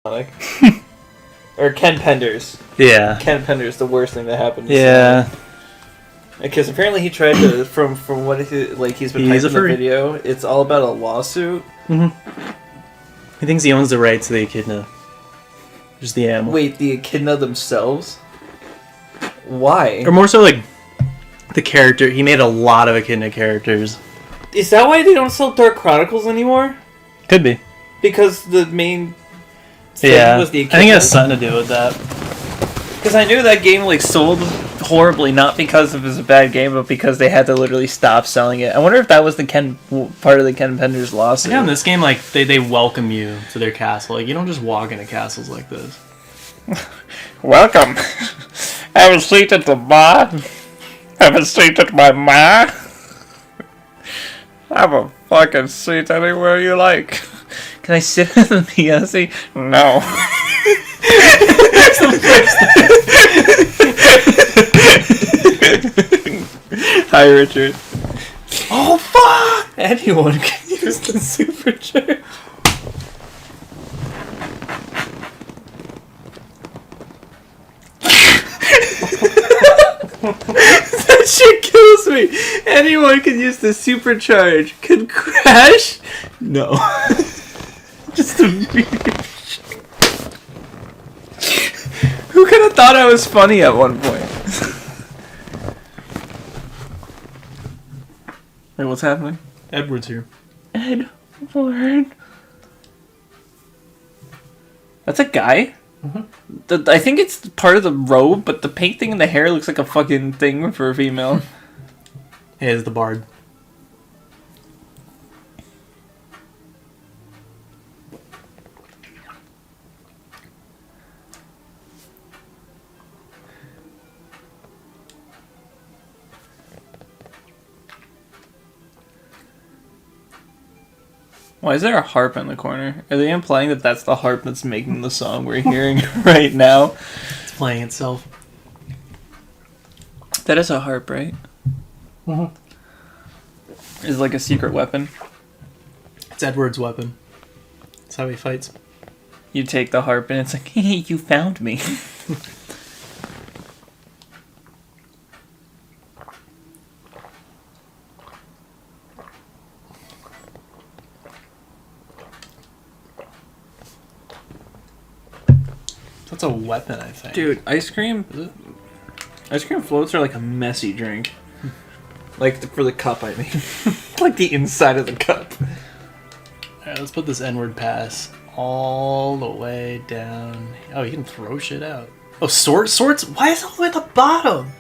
Sonic. Or Ken Penders. Yeah. Ken Penders, the worst thing that happened to Yeah. Sonic. Because apparently he tried to, from what he's been He's hyping a the furry. video, it's all about a lawsuit. He thinks he owns the rights to the echidna. Just the animal. Wait, the echidna themselves? Why? Or more so like the character. He made a lot of echidna characters. Is that why they don't sell Dark Chronicles anymore? Could be. Because the main thing Yeah. was the I echidna? think it has something to do with that. Because I knew that game like sold horribly, not because it was a bad game, but because they had to literally stop selling it. I wonder if that was the part of the Ken Penders lawsuit. Yeah, in this game, like they welcome you to their castle. Like you don't just walk into castles like this. Welcome. Have a seat at the bar. Have a seat at my ma. Have a fucking seat anywhere you like. Can I sit in the piazza? No. Hi, Richard. Oh, fuck! Anyone can use the supercharge. That shit kills me. Anyone can use the supercharge. Can crash? No. Just a weird shit. Who could have thought I was funny at one point? Wait, what's happening? Edward's here. Edward. That's a guy? I think it's part of the robe, but the pink thing in the hair looks like a fucking thing for a female. Hey, it's the bard. Why is there a harp in the corner? Are they implying that that's the harp that's making the song we're hearing right now? It's playing itself. That is a harp, right? Is it like a secret weapon? It's Edward's weapon. That's how he fights. You take the harp and it's like, hey, you found me. That's a weapon, I think. Dude, ice cream floats are like a messy drink. Like for the cup, I mean. Like the inside of the cup. Alright, let's put this N-word pass all the way down. Oh, you can throw shit out. Oh, swords? Why is it all the way at the bottom?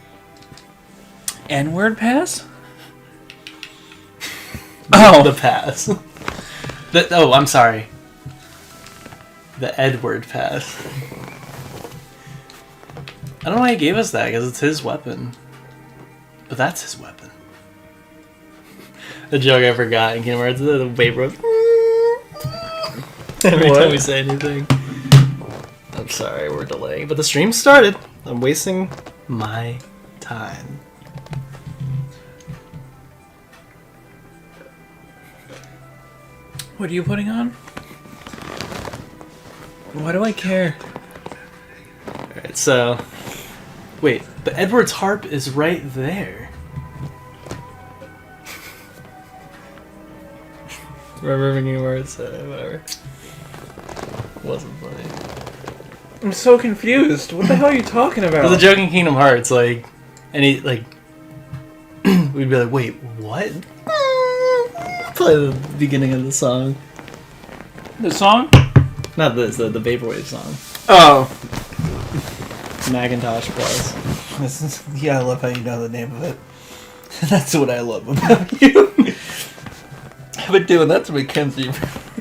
N-word pass? Oh. The pass. I'm sorry. The Edward pass. I don't know why he gave us that, because it's his weapon. But that's his weapon. The joke I forgot in Kingdom Hearts, the vapor. Every time we say anything. I'm sorry, we're delaying. But the stream started. I'm wasting my time. What are you putting on? Why do I care? Alright, so... Wait, the Edward's harp is right there. Remember Kingdom Hearts? Whatever. Wasn't funny. I'm so confused. What the hell are you talking about? There's a joke in Kingdom Hearts, like... And he, like... we'd be like, wait, what? Play the beginning of the song. The song? Not this, the Vaporwave song. Oh. Macintosh Plus. Yeah, I love how you know the name of it. That's what I love about you. I've been doing that to Mackenzie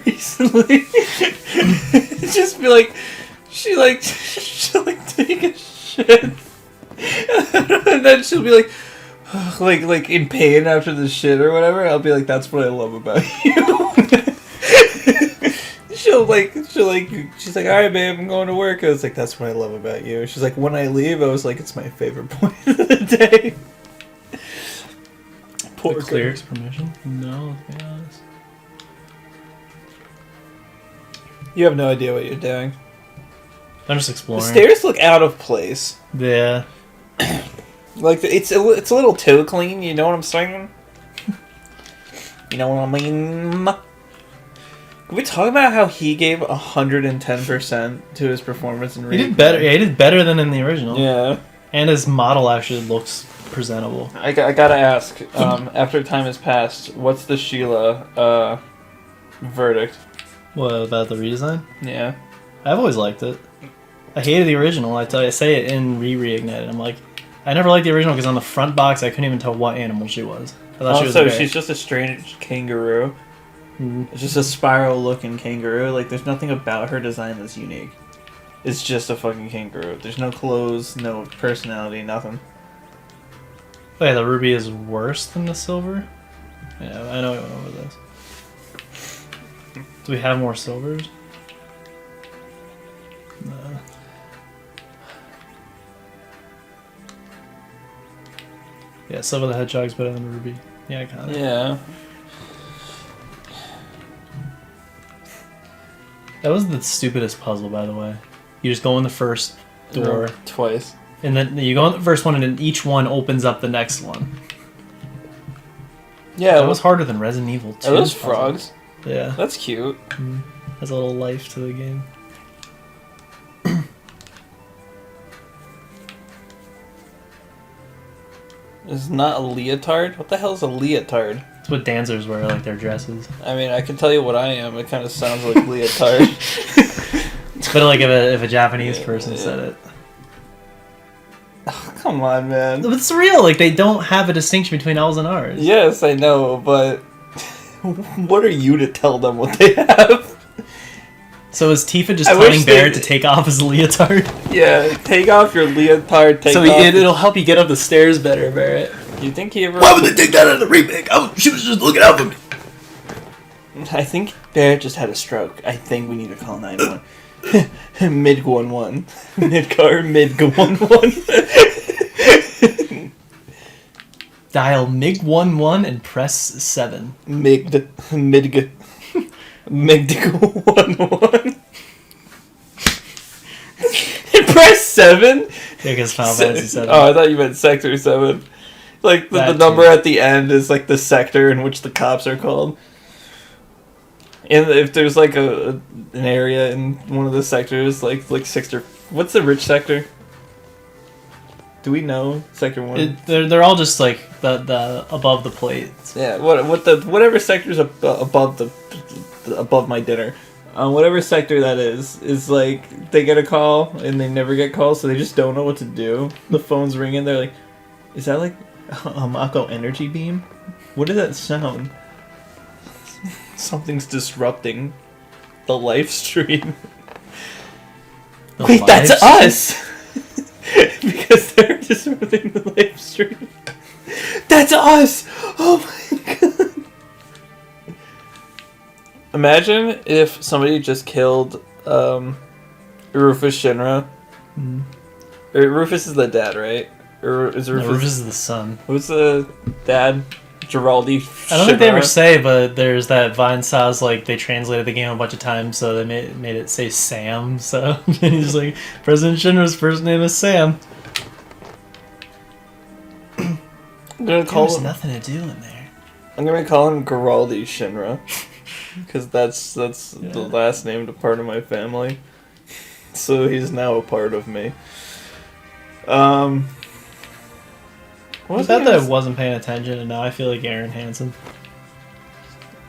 recently. Just be like, she'll take a shit. And then she'll be like in pain after the shit or whatever. I'll be like, that's what I love about you. She's like, all right, babe, I'm going to work. I was like, that's what I love about you. She's like, when I leave, I was like, it's my favorite point of the day. Poor clear's permission? No, let's be honest. You have no idea what you're doing. I'm just The exploring. stairs look out of place. Yeah. Like it's a little too clean. You know what I'm saying? You know what I mean? Can we talk about how he gave 110% to his performance in He did better. Yeah, Reignite? he did better than in the original. Yeah. And his model actually looks presentable. I gotta ask, after time has passed, what's the Sheila verdict? What about the redesign? Yeah. I've always liked it. I hated the original. I say it in Reignited. I'm like, I never liked the original because on the front box I couldn't even tell what animal she was. I thought she was Also, a bear. she's just a strange kangaroo. Mhm. It's just a spiral-looking kangaroo. Like, there's nothing about her design that's unique. It's just a fucking kangaroo. There's no clothes, no personality, nothing. Oh, yeah, the ruby is worse than the silver? Yeah, I know we went over this. Do we have more silvers? No. Yeah, Silver the Hedgehog's better than Ruby. Yeah, kind of. Yeah. That was the stupidest puzzle, by the way. You just go in the first door, Twice. and then you go in the first one, and then each one opens up the next one. Yeah, That was harder than Resident Evil 2. Are those puzzle. frogs? Yeah. That's cute. Has a little life to the game. It's not a leotard? What the hell is a leotard? It's what dancers wear, like their dresses. I mean, I can tell you what I am. It kind of sounds like leotard. But like if a Japanese person said it. Oh, come on, man. But it's real. Like they don't have a distinction between L's and R's. Yes, I know, but what are you to tell them what they have? So is Tifa just I telling wish Barrett they- to take off his leotard? Yeah, take off your leotard. Take off. it'll help you get up the stairs better, Barrett. You think he ever? Why would they take that out of the remake? She was just looking out for me. I think Barrett just had a stroke. I think we need to call 911. Mid 11. Mid car. Mid 11. Dial MIG-11 and press 7. Mid. Mid. Mid 11. Press 7. Yeah, because Final Fantasy 7. Oh, I thought you meant Sector 7. Like the That number too. at the end is like the sector in which the cops are called. And if there's like an area in one of the sectors, like sector, what's the rich sector? Do we know sector 1? They're all just like the above the plates. Yeah, whatever sector's above my dinner. Whatever sector that is like they get a call and they never get calls, so they just don't know what to do. The phone's ringing. They're like, "Is that like a Mako energy beam? What does that sound?" Something's disrupting the live stream. The Wait, that's live us. Because they're disrupting the live stream. That's us. Oh my god. Imagine if somebody just killed Rufus Shinra. Or Rufus is the dad, right? Or is No, Rufus? Rufus is the son. Who's the dad? Giraldi. I don't think they ever Shinra? say, but there's that Vine Styles, like, they translated the game a bunch of times, so they made it say Sam, so he's like, President Shinra's first name is Sam. I'm gonna call There's him. nothing to do in there. I'm gonna call him Giraldi Shinra, because that's the Yeah. last name to part of my family. So he's now a part of me. What I was bet I that I gonna wasn't paying attention, and now I feel like Aaron Hansen.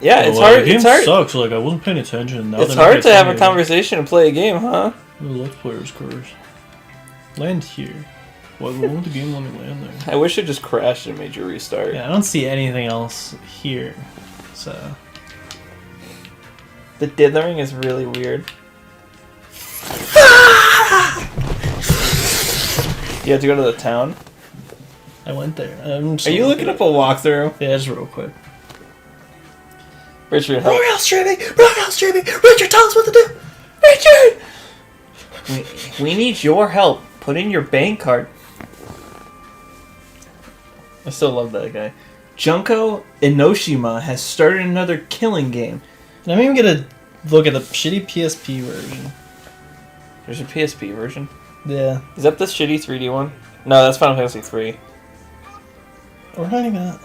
Yeah, it's hard. It's hard. Sucks. Like I wasn't paying attention. Now It's they're not hard to gonna have tell a me conversation and play a game, huh? about it. Let's player's course. Land here. Why won't the game let me land there? I wish it just crashed and made you restart. Yeah, I don't see anything else here. So The dithering is really weird. You have to go to the town. I went there. Are you looking up a walkthrough? Yeah, just real quick. Richard, help. Royal streaming! Richard, tell us what to do! Richard! We need your help. Put in your bank card. I still love that guy. Junko Enoshima has started another killing game. Let me even get a look at the shitty PSP version. There's a PSP version. Yeah. Is that the shitty 3D one? No, that's Final Fantasy 3. We're not even...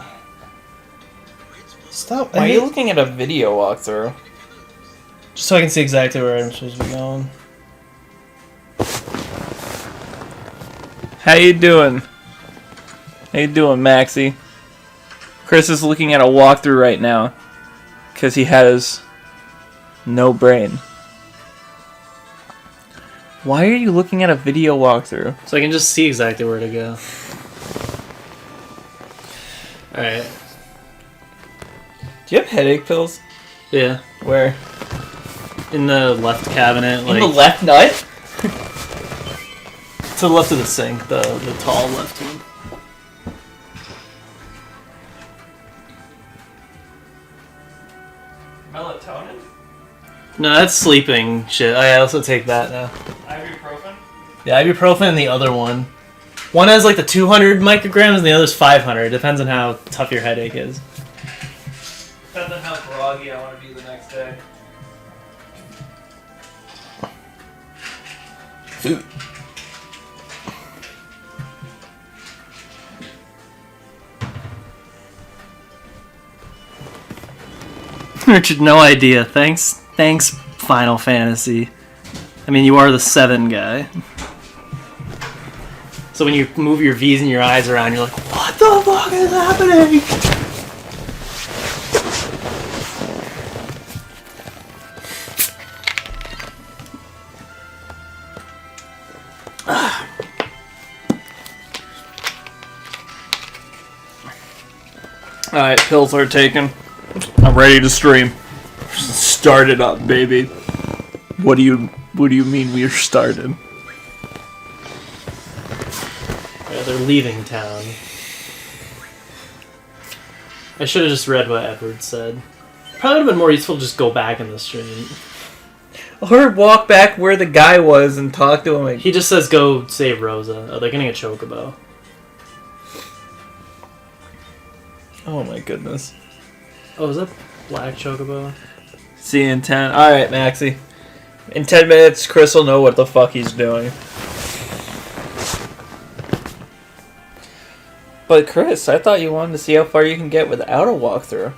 Stop. Why are you looking at a video walkthrough? Just so I can see exactly where I'm supposed to be going. How you doing? How you doing, Maxie? Chris is looking at a walkthrough right now. Because he has no brain. Why are you looking at a video walkthrough? So I can just see exactly where to go. Alright. Do you have headache pills? Yeah. Where? In the left cabinet, like... In the left nut? to the left of the sink, the tall left one. Melatonin? No, that's sleeping shit. I also take that now. Ibuprofen? Yeah, ibuprofen and the other one. One has like the 200 micrograms and the other's 500. Depends on how tough your headache is. Depends on how groggy I want to be the next day. Richard, no idea. Thanks, Final Fantasy. I mean, you are the 7 guy. So when you move your V's and your eyes around, you're like, what the fuck is happening? Alright, pills are taken. I'm ready to stream. Start it up, baby. What do you mean we're started? Yeah, they're leaving town. I should have just read what Edward said. Probably would have been more useful to just go back in the stream. Or walk back where the guy was and talk to him. Like, He just says go save Rosa. Oh, they're getting a chocobo. oh my goodness. Oh, is that black chocobo? See you in 10. Alright, Maxie. In 10 minutes, Chris will know what the fuck he's doing. But Chris, I thought you wanted to see how far you can get without a walkthrough.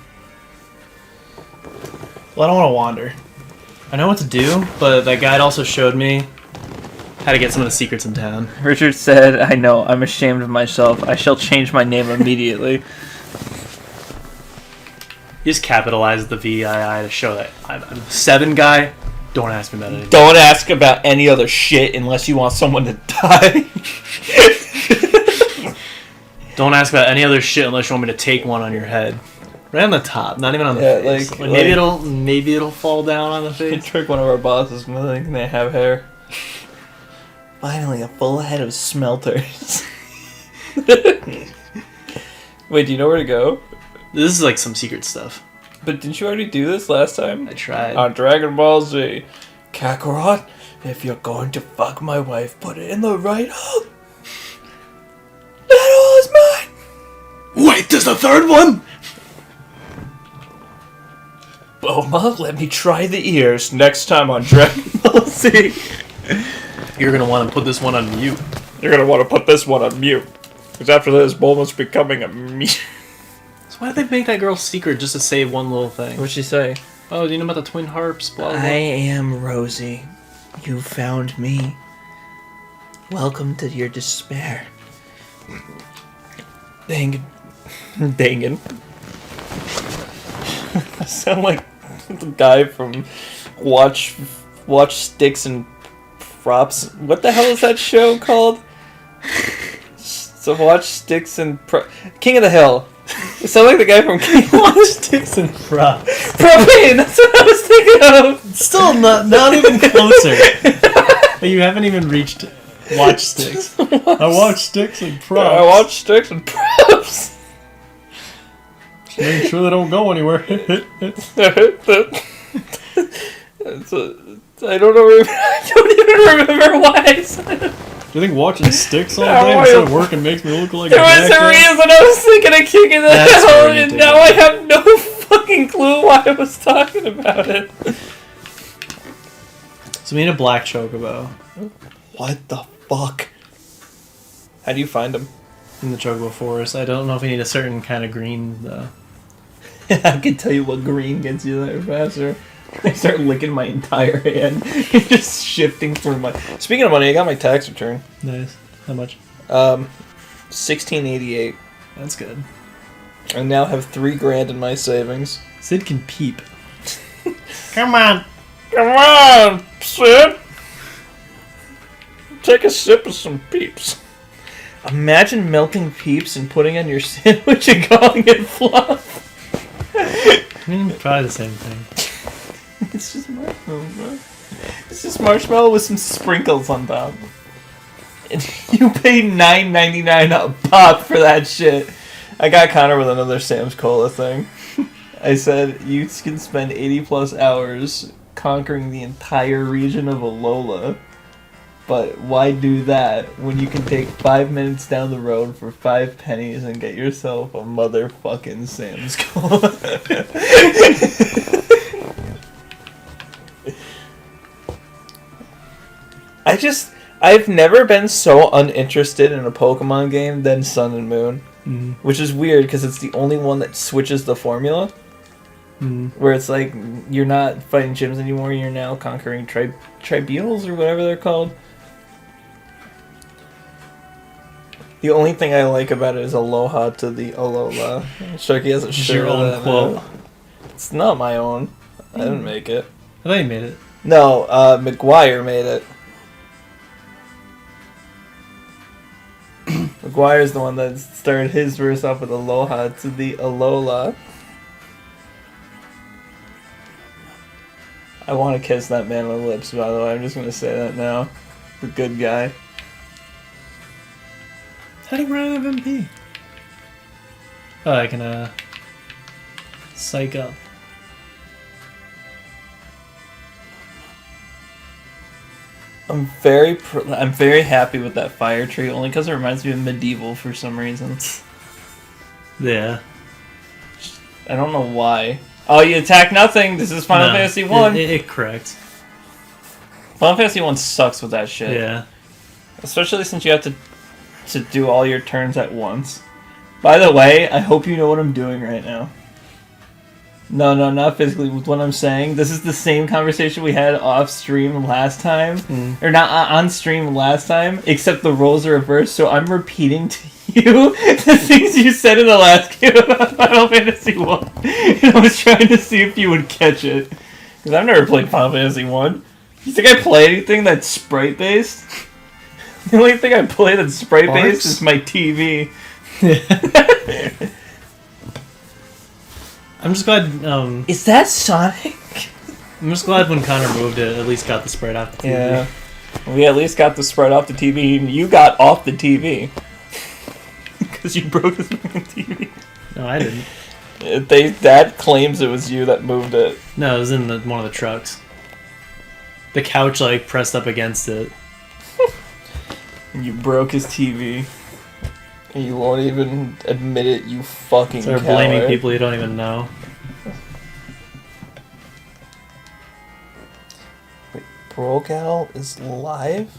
Well, I don't want to wander. I know what to do, but that guide also showed me how to get some of the secrets in town. Richard said, I know, I'm ashamed of myself. I shall change my name immediately. He just capitalized the VII to show that I'm the 7 guy. Don't ask me about it. Don't ask about any other shit unless you want someone to die. Don't ask about any other shit unless you want me to take one on your head. Right on the top, not even on the face. like- Maybe it'll fall down on the You face. trick one of our bosses and think they have hair. Finally, a full head of smelters. Wait, do you know where to go? This is like some secret stuff. But didn't you already do this last time? I tried. On Dragon Ball Z. Kakarot, if you're going to fuck my wife, put it in the right hole. That hole is mine! Wait, there's a third one? Bulma, let me try the ears next time on Dragon Ball Z. You're gonna want to put this one on mute. You're gonna want to put this one on mute. Because after this, Bulma's becoming a mute. So why did they make that girl secret just to save one little thing? What'd she say? Oh, do you know about the twin harps? Blah, blah. I am Rosie. You found me. Welcome to your despair. Dang. Dangin. I sound like the guy from Watch Sticks and Props. What the hell is that show called? So Watch Sticks and King of the Hill. You sound like the guy from King Watch Sticks and Props. Propane, that's what I was thinking of. Still not even closer. But you haven't even reached Watch Sticks. I watch Sticks and Props. I watch Sticks and Props. Make sure they don't go anywhere. I don't know. I don't even remember why I said it. Do you think watching Sticks all Yeah, day why- instead of working makes me look like There a was a jackass? reason I was thinking of King of the That's Hill, where you and did now it. I have no fucking clue why I was talking about it. So So we need a black chocobo What the fuck? How do you find them? in the chocobo forest. I don't know if we need a certain kind of green though. I can tell you what green gets you there faster. I start licking my entire hand, just shifting through my. Speaking of money, I got my tax return. Nice. How much? 1688. That's good. I now have $3,000 in my savings. Sid can peep. Come on. Come on, Sid. Take a sip of some Peeps. Imagine melting Peeps and putting on your sandwich and calling it fluff. Probably the same thing. It's just marshmallow, bro. It's just marshmallow with some sprinkles on top. And you pay $9.99 a pop for that shit. I got Connor with another Sam's Cola thing. I said, you can spend 80 plus hours conquering the entire region of Alola. But why do that when you can take 5 minutes down the road for 5 pennies and get yourself a motherfucking Sam's Cola? I've never been so uninterested in a Pokemon game than Sun and Moon. Mm. Which is weird because it's the only one that switches the formula. Mm. Where it's like, you're not fighting gyms anymore, you're now conquering tribunals or whatever they're called. The only thing I like about it is aloha to the Alola. Sharky has a It's shirt your of own that quote. now. It's not my own. I didn't make it. I thought you made it. No, McGuire made it. McGuire's the one that started his verse off with aloha to the Alola. I want to kiss that man on the lips, by the way. I'm just going to say that now. The good guy. How do you run out of MP? Oh, I can, psych up. I'm very happy with that fire tree, only because it reminds me of medieval for some reason. Yeah. I don't know why. Oh, you attack nothing! This is Final Fantasy 1! It correct. Final Fantasy 1 sucks with that shit. Yeah. Especially since you have to do all your turns at once. By the way, I hope you know what I'm doing right now. No, not physically. With what I'm saying, this is the same conversation we had off stream last time, or not on stream last time. Except the roles are reversed, so I'm repeating to you the things you said in the last game about Final Fantasy 1. And I was trying to see if you would catch it, because I've never played Final Fantasy 1. You think I play anything that's sprite based? The only thing I play that's sprite based is my TV. I'm just glad. Is that Sonic? I'm just glad when Connor moved it, at least got the sprite off the TV. Yeah. We at least got the sprite off the TV, and you got off the TV. Because you broke his fucking TV. No, I didn't. Dad claims it was you that moved it. No, it was in one of the trucks. The couch, like, pressed up against it. And you broke his TV. And you won't even admit it, you fucking So they're coward. blaming people you don't even know. Wait, Brogal is live?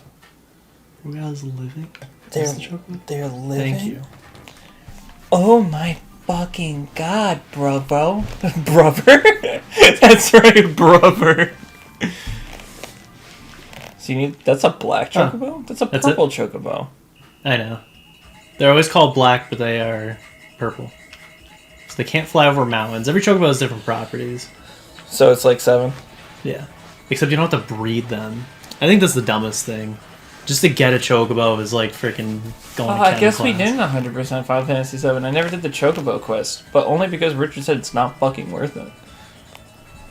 Brogal's living? They're living? Thank you. Oh my fucking god, brother. Brother? That's right, brother. So that's a black chocobo? That's a purple chocobo. I know. They're always called black, but they are purple. So they can't fly over mountains. Every chocobo has different properties. So it's like 7? Yeah. Except you don't have to breed them. I think that's the dumbest thing. Just to get a chocobo is like freaking going to I guess class. we didn't 100% Final Fantasy 7. I never did the chocobo quest, but only because Richard said it's not fucking worth it.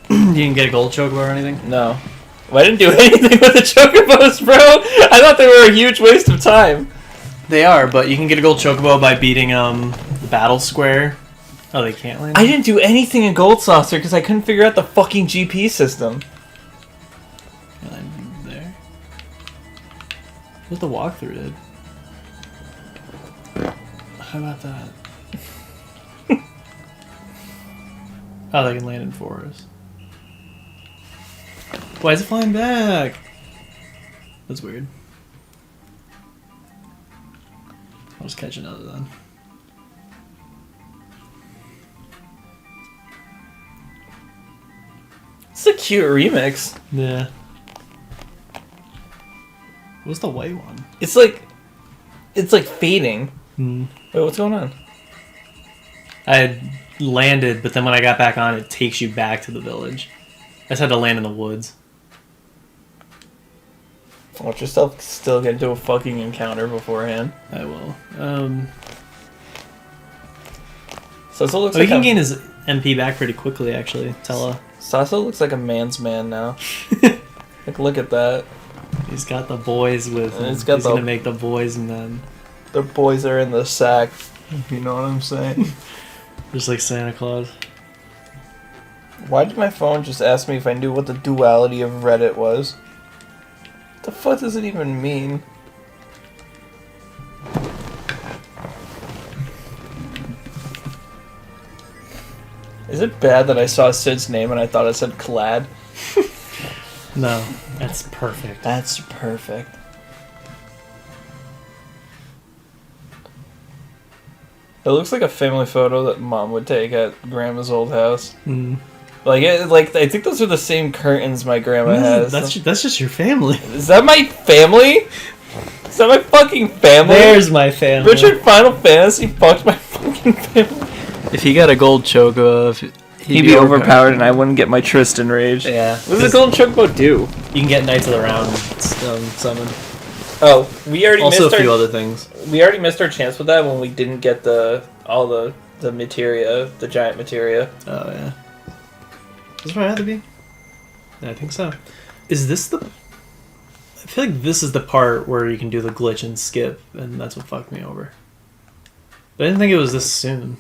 You didn't get a gold chocobo or anything? No. Well, I didn't do anything with the chocobos, bro! I thought they were a huge waste of time. They are, but you can get a gold chocobo by beating the battle square. Oh, they can't land? I didn't do anything in Gold Saucer because I couldn't figure out the fucking GP system. Land there. What the walkthrough did. How about that? Oh, they can land in forest. Why is it flying back? That's weird. I'll just catch another then. It's a cute remix. Yeah. What's the white one? It's like fading. Hmm. Wait, what's going on? I had landed, but then when I got back on, it takes you back to the village. I just had to land in the woods. Watch yourself still get into a fucking encounter beforehand. I will. Sasso looks Oh, like he can gain his MP back pretty quickly, actually. Tella. Sasso looks like a man's man now. Like, look at that. He's got the boys with him. He's got He's the- gonna make the boys men. The boys are in the sack. You know what I'm saying? Just like Santa Claus. Why did my phone just ask me if I knew what the duality of Reddit was? The fuck does it even mean? Is it bad that I saw Sid's name and I thought it said Clad? No, that's perfect. That's perfect. It looks like a family photo that Mom would take at Grandma's old house. Mm. Like I think those are the same curtains my grandma has. That's just your family. Is that my family? Is that my fucking family? There's my family. Richard Final Fantasy fucked my fucking family. If he got a gold chocobo, He'd be overpowered and I wouldn't get my Tristan rage. Yeah. What does the golden chocobo do? You can get Knights of the Round summon. Oh, we already Also a missed few our other things. we already missed our chance with that when we didn't get all the materia, the giant materia. Oh yeah. Is this where I had to be? Yeah, I think so. Is this the? I feel like this is the part where you can do the glitch and skip, and that's what fucked me over. But I didn't think it was this soon.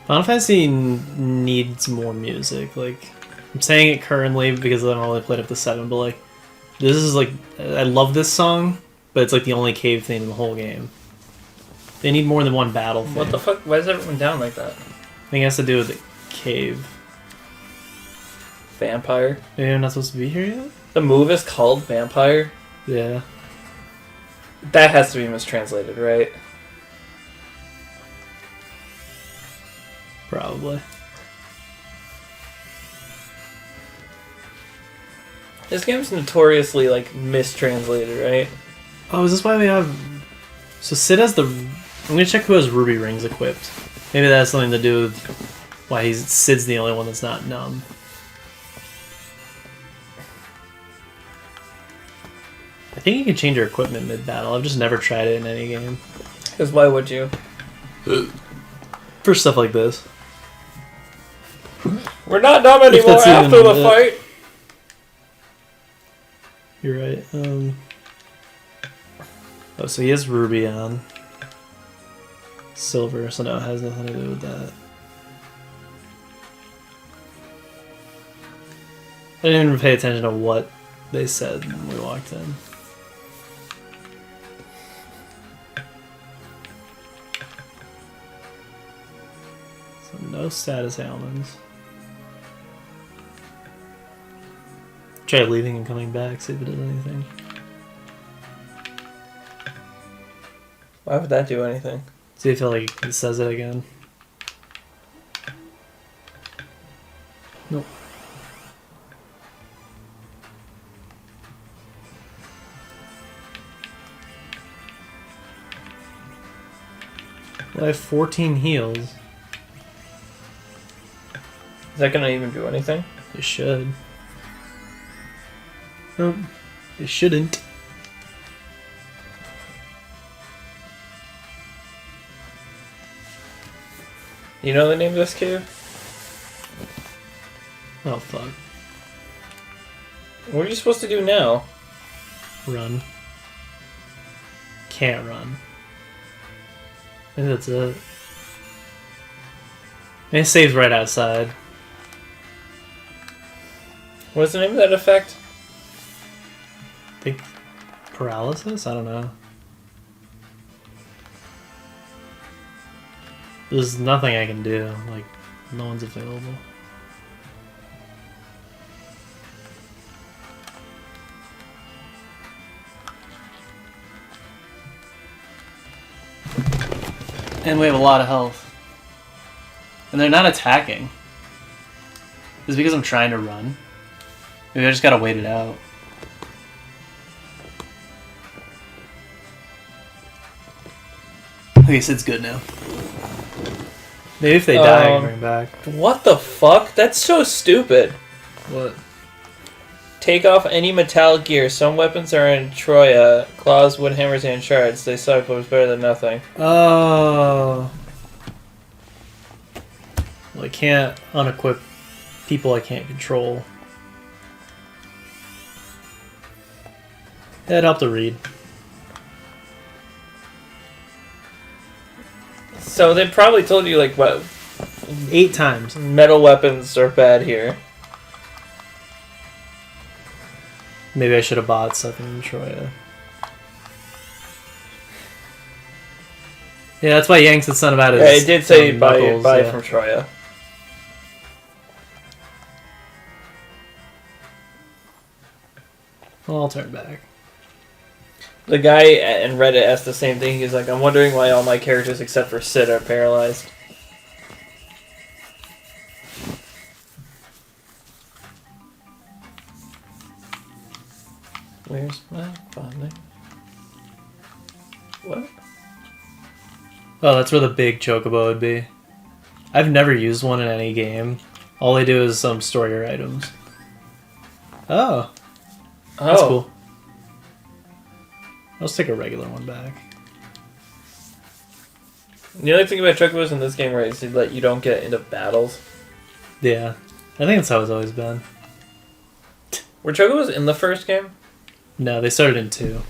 Final Fantasy needs more music. Like, I'm saying it currently because I've only played up to 7, but like, this is like, I love this song, but it's like the only cave thing in the whole game. They need more than one battle thing. What the fuck? Why is everyone down like that? I think it has to do with the cave. Vampire. Maybe I'm not supposed to be here yet? The move is called Vampire. Yeah. That has to be mistranslated, right? Probably. This game's notoriously like mistranslated, right? Oh, is this why we have... So Sid has the... I'm gonna check who has ruby rings equipped. Maybe that has something to do with why Sid's the only one that's not numb. I think you can change your equipment mid-battle. I've just never tried it in any game. Because why would you? For stuff like this. We're not numb If anymore that's after even the it. fight. You're right. Oh, so he has ruby on. Silver, so no, it has nothing to do with that. I didn't even pay attention to what they said when we walked in. So no status ailments. Try leaving and coming back, see if it does anything. Why would that do anything? See if it says it again. Nope. Well, I have 14 heals. Is that gonna even do anything? It should. Nope. It shouldn't. You know the name of this cave? Oh, fuck. What are you supposed to do now? Run. Can't run. I think that's it. And it saves right outside. What's the name of that effect? I think paralysis? I don't know. There's nothing I can do. Like, No one's available. And we have a lot of health. And they're not attacking. Is it because I'm trying to run? Maybe I just gotta wait it out. Okay, Sid's good now. Maybe if they die, I can bring back. What the fuck? That's so stupid. What? Take off any metallic gear. Some weapons are in Troya. Claws, wood hammers, and shards. They suck, but it's better than nothing. Oh. Well, I can't unequip people I can't control. Yeah, it helped to read. So they probably told you, like, what? 8 times. Metal weapons are bad here. Maybe I should have bought something in Troya. Yeah, that's why Yanks had son about it. Yeah, it did say buy from Troya. Well, I'll turn back. The guy in Reddit asked the same thing. He's like, I'm wondering why all my characters except for Sid are paralyzed. Where's my bonding? What? Oh, that's where the big chocobo would be. I've never used one in any game. All they do is store your items. Oh, that's cool. Let's take a regular one back. The only thing about chocobos in this game, right, is that you don't get into battles. Yeah, I think that's how it's always been. Were chocobos in the first game? No, they started in 2.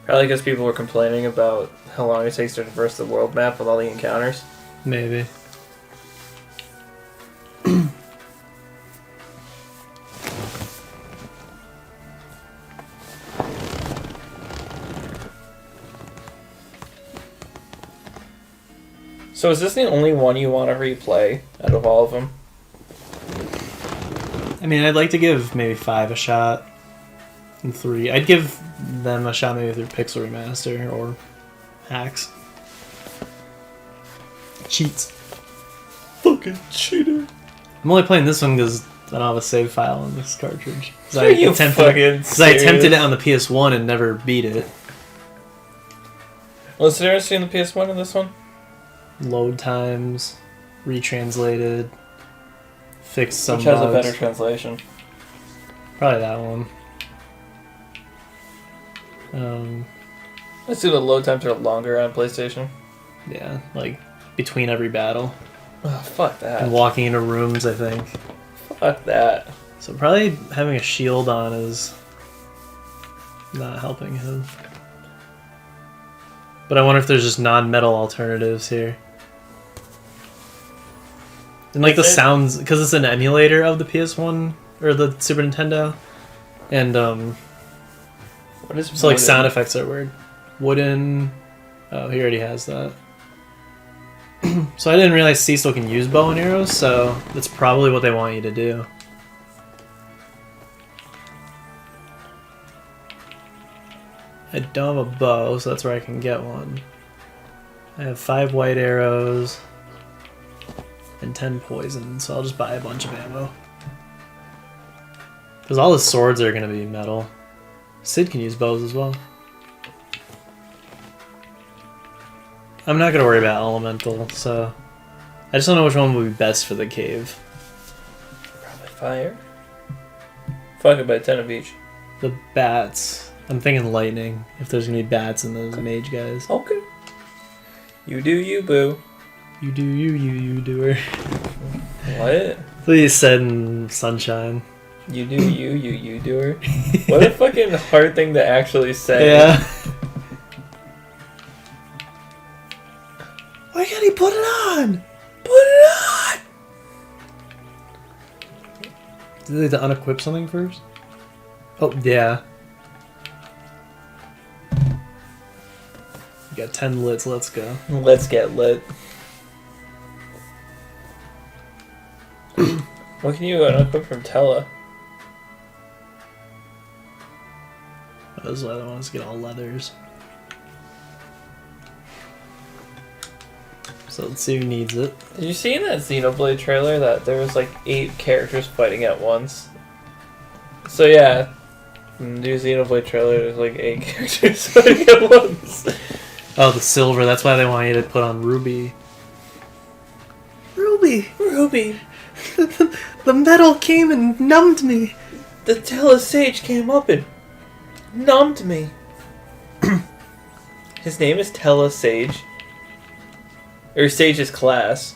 Probably because people were complaining about how long it takes to traverse the world map with all the encounters. Maybe. So is this the only one you want to replay out of all of them? I mean, I'd like to give maybe 5 a shot. And 3. I'd give them a shot maybe through Pixel Remaster or hacks. Cheats. Fucking cheater. I'm only playing this one because I don't have a save file on this cartridge. Are you fucking serious? I attempted it on the PS1 and never beat it. Was there ever seen the PS1 in this one? Load times, retranslated, fixed some Which has bugs. a better translation? Probably that one. I see the load times are longer on PlayStation. Yeah, like between every battle. Oh, fuck that. And walking into rooms, I think. Fuck that. So probably having a shield on is not helping him. But I wonder if there's just non-metal alternatives here. And like the sounds, because it's an emulator of the PS1 or the Super Nintendo, and What is so like sound effects are weird. Wooden. Oh, he already has that. So I didn't realize Cecil can use bow and arrows, so that's probably what they want you to do. I don't have a bow, so that's where I can get one. I have 5 white arrows and 10 poison, so I'll just buy a bunch of ammo. Because all the swords are going to be metal. Sid can use bows as well. I'm not going to worry about elemental, so I just don't know which one would be best for the cave. Probably fire. Fuck it, by 10 of each. The bats. I'm thinking lightning, if there's going to be bats in those mage guys. Okay. You do you, boo. You do you doer. What? Please said in Sunshine. You do you doer. What a fucking hard thing to actually say. Yeah. Why can't he put it on? Put it on! Do they have to unequip something first? Oh, yeah. You got 10 lits, let's go. Let's get lit. What can you unequip from Tella? Those other ones get all leathers. So let's see who needs it. Did you see in that Xenoblade trailer that there was like 8 characters fighting at once? So yeah, in the new Xenoblade trailer, there's like 8 characters fighting at once. Oh, the silver. That's why they want you to put on Ruby. Ruby, Ruby, the metal came and numbed me. the Tella Sage came up and numbed me. His name is Tella Sage. Or Sage's class.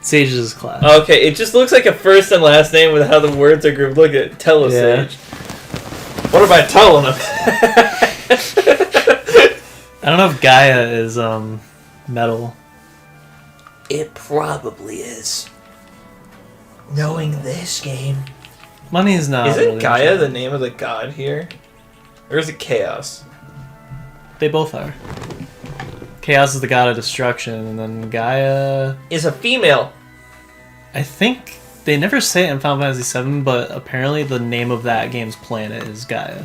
Sage's class. Okay, it just looks like a first and last name with how the words are grouped. Look at it, Tella Yeah. Sage. What am I telling him? I don't know if Gaia is metal. It probably is. Knowing this game. Money is not. Isn't really Gaia the important. name of the god here? Or is it Chaos? They both are. Chaos is the god of destruction, and then Gaia. Is a female. I think they never say it in Final Fantasy VII, but apparently the name of that game's planet is Gaia.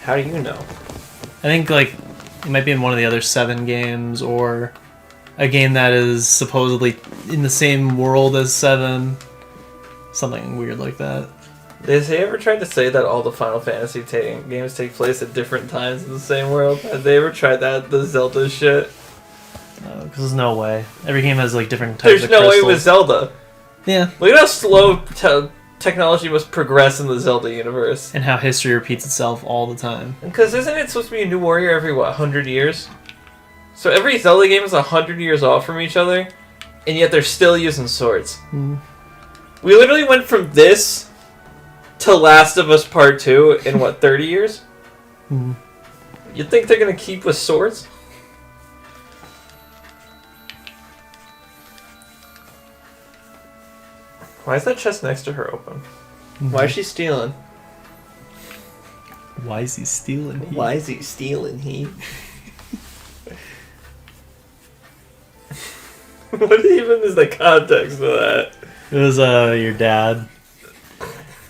How do you know? I think like it might be in one of the other 7 games, or a game that is supposedly in the same world as 7. Something weird like that. Has he ever tried to say that all the Final Fantasy games take place at different times in the same world? Have they ever tried that? The Zelda shit? Because there's no way. Every game has like different types There's of no way crystals. with Zelda. Yeah. Look at how slow technology must progress in the Zelda universe. And how history repeats itself all the time. Because isn't it supposed to be a new warrior every, 100 years? So every Zelda game is 100 years off from each other, and yet they're still using swords. Mm. We literally went from this to Last of Us Part 2 in, 30 years? Mm. You think they're going to keep with swords? Why is that chest next to her open? Why is she stealing? Why is he stealing? Why is he stealing heat? What even is the context of that? It was your dad.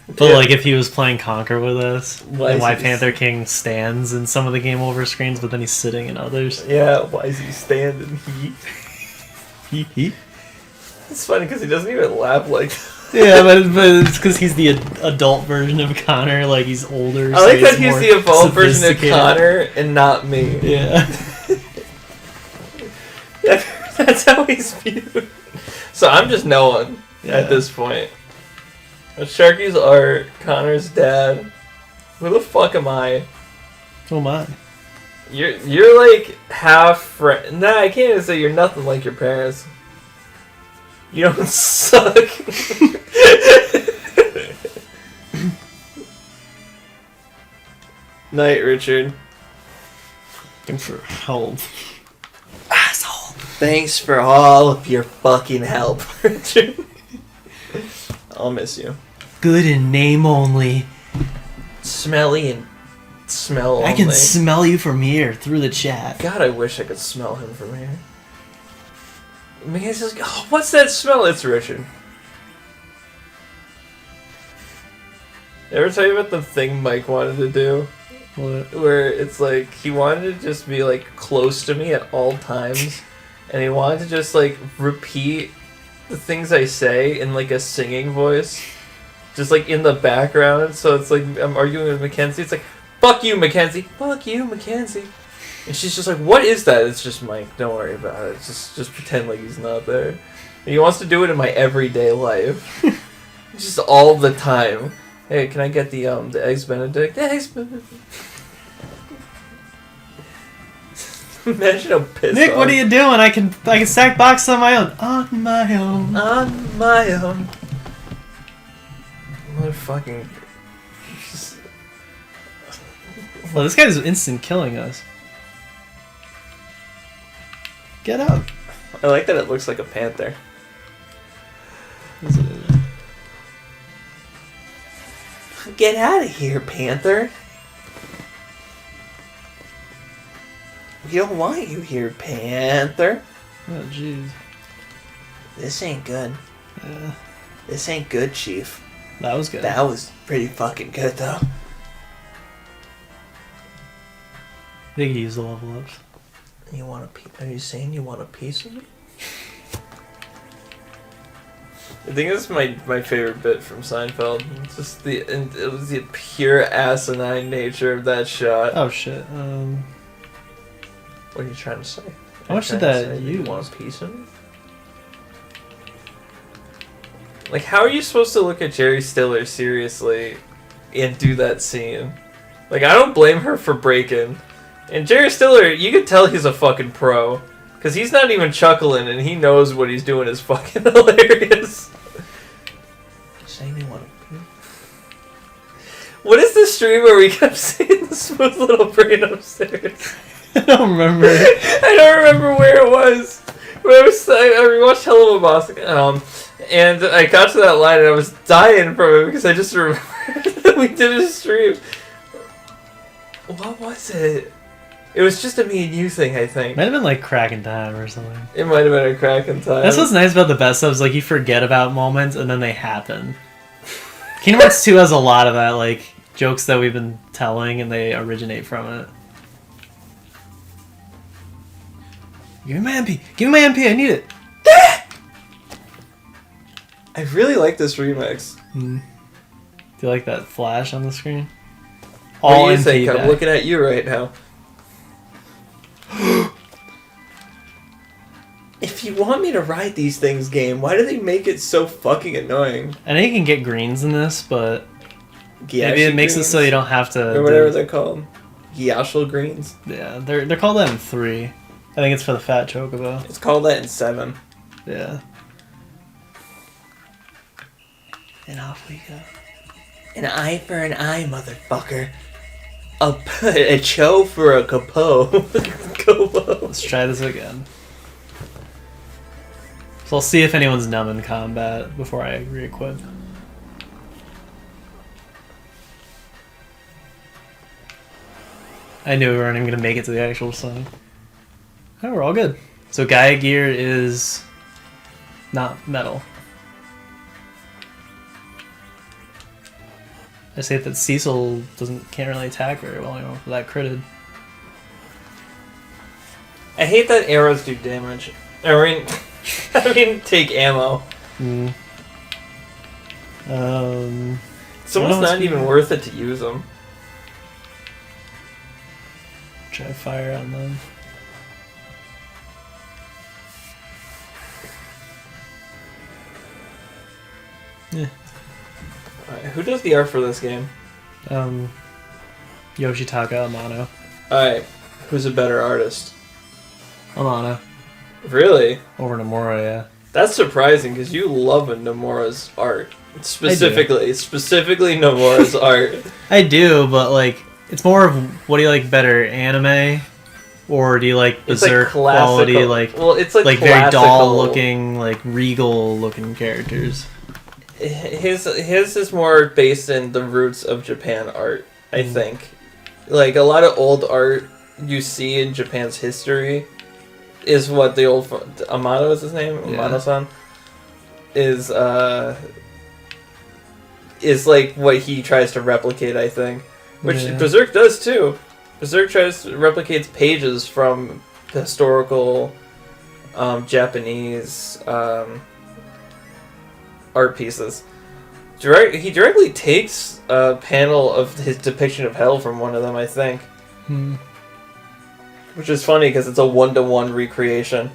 But Yeah. like if he was playing Conquer with us, Why and is why he- Panther King stands in some of the game over screens, but then he's sitting in others. Yeah, why is he standing heat? It's funny because he doesn't even laugh like that. Yeah, but it's because he's the adult version of Connor. Like he's older. I like so that he's more the evolved version of sophisticated. Connor and not me. Yeah. That's how he's viewed. So I'm just knowing Yeah. at this point. The Sharkies are Connor's dad. Who the fuck am I? Oh my. You're like half friend. Nah, I can't even say you're nothing like your parents. You don't suck. Night, Richard. Looking for help. Asshole. Thanks for all of your fucking help. Richard. I'll miss you. Good in name only. Smelly and smell I can only. smell you from here through the chat. God, I wish I could smell him from here. He's just, oh, what's that smell? It's Richard. Ever tell you about the thing Mike wanted to do? What? Where it's like, he wanted to just be like close to me at all times. And he wanted to just like repeat the things I say in like a singing voice. Just like in the background. So it's like, I'm arguing with Mackenzie. It's like, fuck you, Mackenzie. Fuck you, Mackenzie. And she's just like, what is that? It's just Mike. Don't worry about it. Just pretend like he's not there. And he wants to do it in my everyday life. Just all the time. Hey, can I get the eggs Benedict? The eggs Benedict. Imagine how pissed Nick, off. what are you doing? I can stack boxes on my own. On my own. On my own. Motherfucking. Well, this guy's instant killing us. Get up. I like that it looks like a panther. Get out of here, panther. We don't want you here, Panther. Oh, jeez. This ain't good. Yeah. This ain't good, Chief. That was good. That was pretty fucking good, though. They could use the level ups. You want a piece? Are you saying you want a piece of me? I think that's my favorite bit from Seinfeld. Just it was the pure asinine nature of that shot. Oh shit. What are you trying to say? How much Are you did trying to that say you use? want a piece of me? Like, how are you supposed to look at Jerry Stiller seriously and do that scene? Like, I don't blame her for breaking. And Jerry Stiller, you can tell he's a fucking pro. Because he's not even chuckling and he knows what he's doing is fucking hilarious. Saying you want a piece? What is the stream where we kept seeing the smooth little brain upstairs? I don't remember. I don't remember where it was. But I rewatched Hello Boss, and I got to that line and I was dying from it because I just remembered that we did a stream. What was it? It was just a me and you thing, I think. Might have been like cracking time or something. It might have been a cracking time. That's what's nice about the best ofs. Like you forget about moments and then they happen. Kingdom Hearts 2 has a lot of that, like jokes that we've been telling and they originate from it. Give me my MP! Give me my MP! I need it! I really like this remix. Do you like that flash on the screen? What All do you MP think? I'm back. looking at you right now. If you want me to ride these things, game, why do they make it so fucking annoying? I know you can get greens in this, but maybe it makes it so you don't have to. Or whatever they're called. Gyashul greens. Yeah, they're called that in 3. I think it's for the fat chocobo. It's called that in 7. Yeah. And off we go. An eye for an eye, motherfucker. A cho for a capo. Capo. Let's try this again. So I'll see if anyone's numb in combat before I re-equip. I knew we weren't even going to make it to the actual song. Oh, we're all good. So Gaia Gear is not metal. I say that Cecil can't really attack very well anymore for that critted. I hate that arrows do damage. I mean, take ammo. It's almost not even worth it to use them. Try fire on them. Yeah. Alright, who does the art for this game? Yoshitaka Amano. Alright, who's a better artist? Amano. Really? Over Nomura, yeah. That's surprising because you love Nomura's art. Specifically Nomura's art. I do, but like, it's more of what do you like better, anime, or do you like It's like Berserk classical. quality, like Well, it's like very classical. doll looking, like regal looking characters? His is more based in the roots of Japan art, I think. Like a lot of old art you see in Japan's history is what the old Amano is his name, Yeah. Amano-san is like what he tries to replicate, I think. Which Yeah. Berserk does too. Berserk tries to replicate pages from historical Japanese art pieces. He directly takes a panel of his depiction of hell from one of them, I think. Which is funny because it's a 1-to-1 recreation.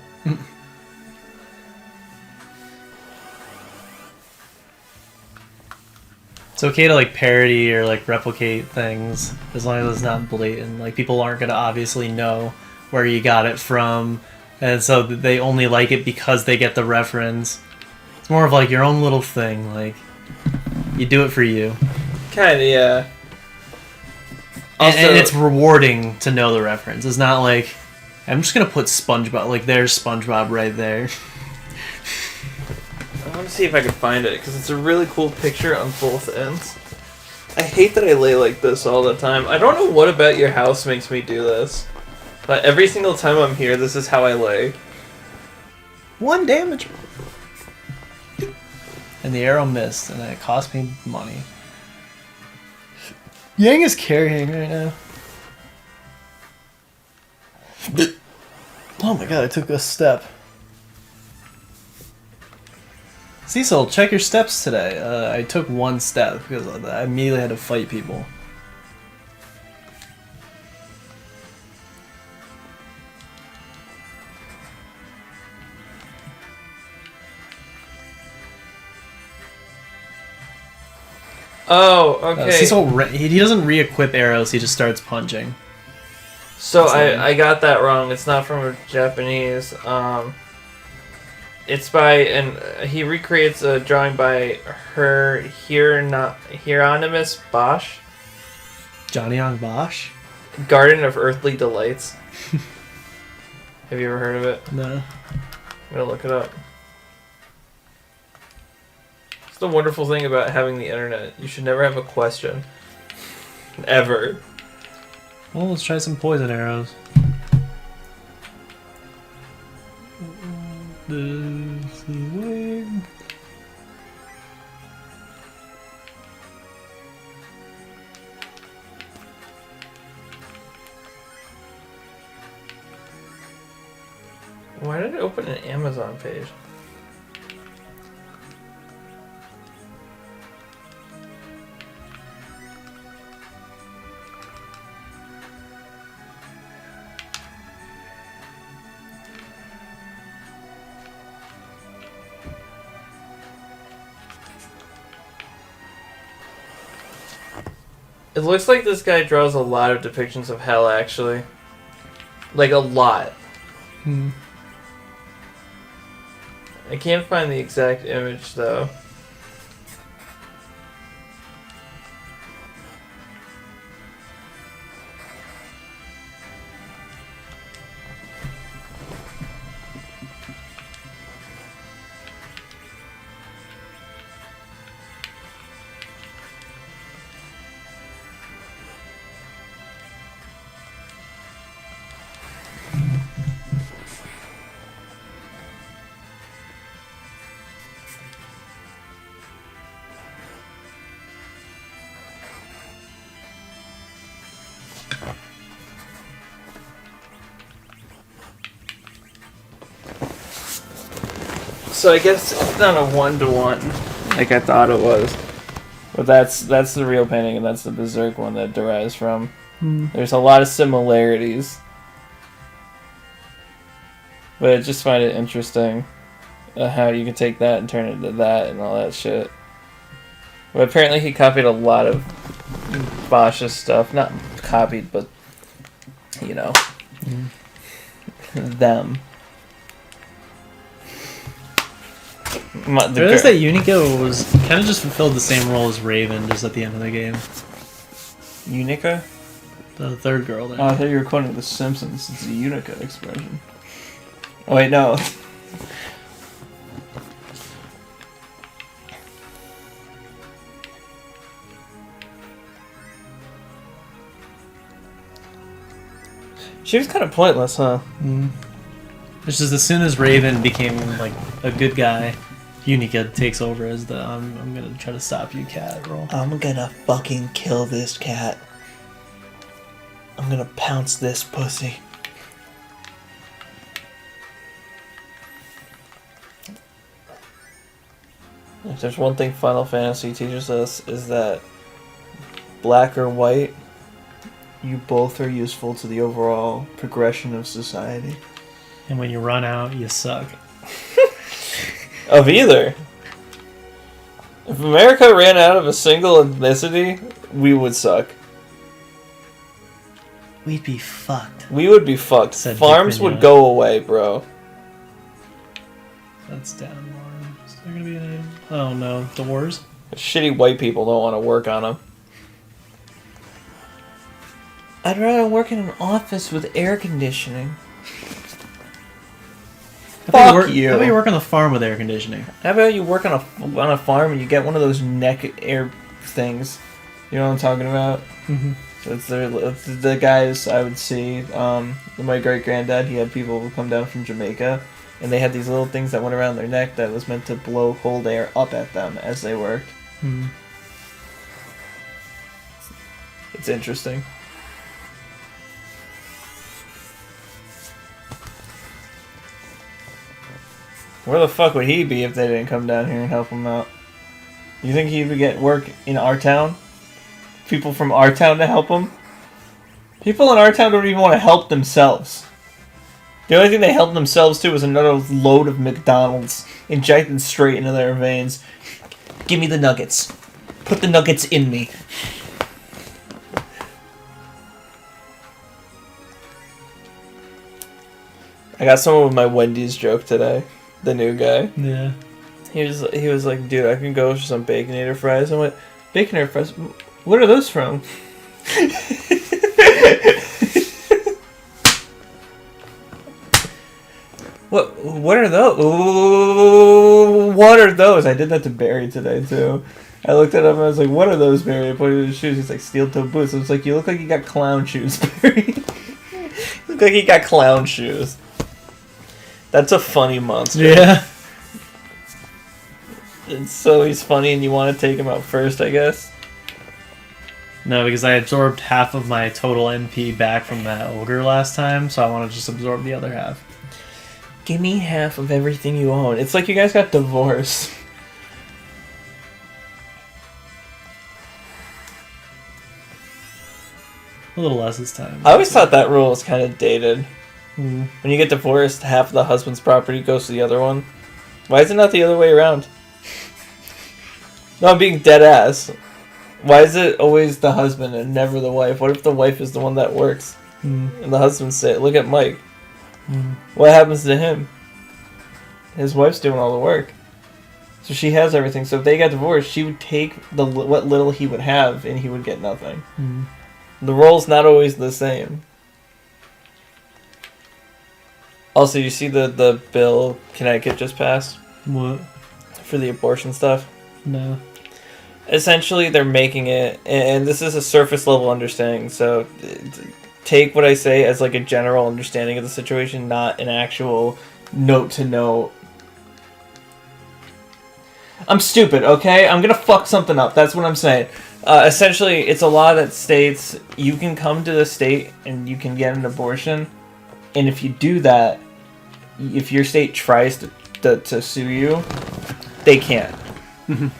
It's okay to like parody or like replicate things as long as it's not blatant. Like people aren't gonna obviously know where you got it from, and so they only like it because they get the reference. It's more of like your own little thing. Like you do it for you, Kinda, yeah. and it's rewarding to know the reference. It's not like I'm just gonna put SpongeBob. Like there's SpongeBob right there. I want to see if I can find it because it's a really cool picture on both ends. I hate that I lay like this all the time. I don't know what about your house makes me do this, but every single time I'm here, this is how I lay. 1 damage. and the arrow missed, and it cost me money. Yang is carrying right now. Oh my god, I took a step. Cecil, check your steps today. I took one step because I immediately had to fight people. Oh, okay. Cecil, he doesn't re-equip arrows, he just starts punching. So I got that wrong. It's not from Japanese. It's by, and he recreates a drawing by Hieronymus Bosch. Johnny Young Bosch? Garden of Earthly Delights. Have you ever heard of it? No. I'm gonna look it up. It's the wonderful thing about having the internet. You should never have a question. Ever. Well, let's try some poison arrows. This is wing. Why did it open an Amazon page? It looks like this guy draws a lot of depictions of hell, actually. Like, a lot. Hmm. I can't find the exact image, though. So I guess it's not a 1-to-1 like I thought it was. But that's the real painting, and that's the Berserk one that derives from. There's a lot of similarities. But I just find it interesting how you can take that and turn it into that and all that shit. But apparently he copied a lot of Bosch's stuff. Not copied, but, you know, them. I noticed that Unica was kind of just fulfilled the same role as Raven just at the end of the game. Unica? The third girl there. Oh, I thought you were quoting The Simpsons. It's a Unica expression. Oh, wait, no. She was kind of pointless, huh? It's just as soon as Raven became like a good guy, Unica takes over as the I'm gonna try to stop you cat role. I'm gonna fucking kill this cat. I'm gonna pounce this pussy. If there's one thing Final Fantasy teaches us, is that black or white, you both are useful to the overall progression of society. And when you run out, you suck. Of either. If America ran out of a single ethnicity, we would suck. We'd be fucked. We would be fucked. Said Farms Dick would Vigneault. go away, bro. That's down one. Is there gonna be any? Oh no, doors. Shitty white people don't want to work on them. I'd rather work in an office with air conditioning. How Fuck you. How about you work on the farm with air conditioning? How about you work on a farm and you get one of those neck air things? You know what I'm talking about? Mm-hmm. It's the guys I would see. My great granddad, he had people who come down from Jamaica, and they had these little things that went around their neck that was meant to blow cold air up at them as they worked. Hmm. It's interesting. Where the fuck would he be if they didn't come down here and help him out? You think he would get work in our town? People from our town to help him? People in our town don't even want to help themselves. The only thing they help themselves to is another load of McDonald's injected straight into their veins. Give me the nuggets. Put the nuggets in me. I got someone with my Wendy's joke today. The new guy. Yeah. He was like, dude, I can go for some Baconator fries. I went, Baconator fries? What are those from? What are those? What are those? I did that to Barry today too. I looked at him and I was like, what are those, Barry? I pointed at his shoes. He's like, steel toe boots. I was like, you look like you got clown shoes, Barry. You look like you got clown shoes. That's a funny monster. Yeah. And so he's funny and you want to take him out first, I guess? No, because I absorbed half of my total MP back from that ogre last time, so I want to just absorb the other half. Give me half of everything you own. It's like you guys got divorced. A little less this time. I always thought that rule was kind of dated. Mm. When you get divorced, half of the husband's property goes to the other one. Why is it not the other way around? No, I'm being dead ass. Why is it always the husband and never the wife? What if the wife is the one that works? Mm. And the husband say, look at Mike. Mm. What happens to him? His wife's doing all the work. So she has everything. So if they got divorced, she would take what little he would have and he would get nothing. Mm. The role's not always the same. Also, you see the bill Connecticut just passed What? for the abortion stuff? No. Essentially, they're making it, and this is a surface level understanding, so take what I say as like a general understanding of the situation, not an actual note to note. I'm stupid, okay? I'm gonna fuck something up. That's what I'm saying. Essentially, it's a law that states you can come to the state and you can get an abortion, and if you do that, if your state tries to sue you, they can't.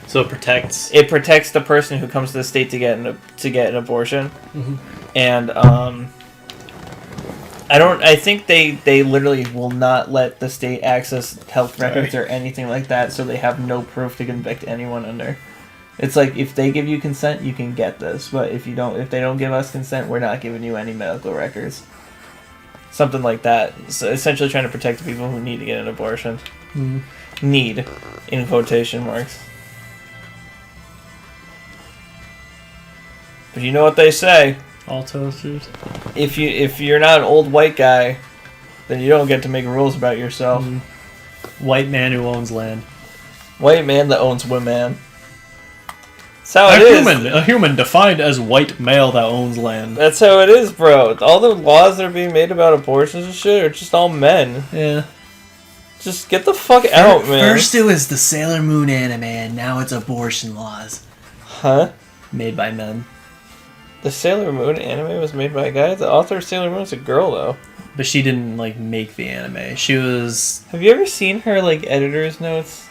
So it protects. It protects the person who comes to the state to get an abortion, and I think they literally will not let the state access health records or anything like that, so they have no proof to convict anyone under. It's like, if they give you consent, you can get this, but if they don't give us consent, we're not giving you any medical records. Something like that. So essentially trying to protect the people who need to get an abortion. Mm. Need, in quotation marks. But you know what they say. All toasters. If you're not an old white guy, then you don't get to make rules about yourself. Mm. White man who owns land. White man that owns women. That's how it is. A human defined as white male that owns land. That's how it is, bro. All the laws that are being made about abortions and shit are just all men. Yeah. Just get the fuck out, man. First it was the Sailor Moon anime, and now it's abortion laws. Huh? Made by men. The Sailor Moon anime was made by a guy? The author of Sailor Moon is a girl, though. But she didn't, make the anime. She was... Have you ever seen her, editor's notes?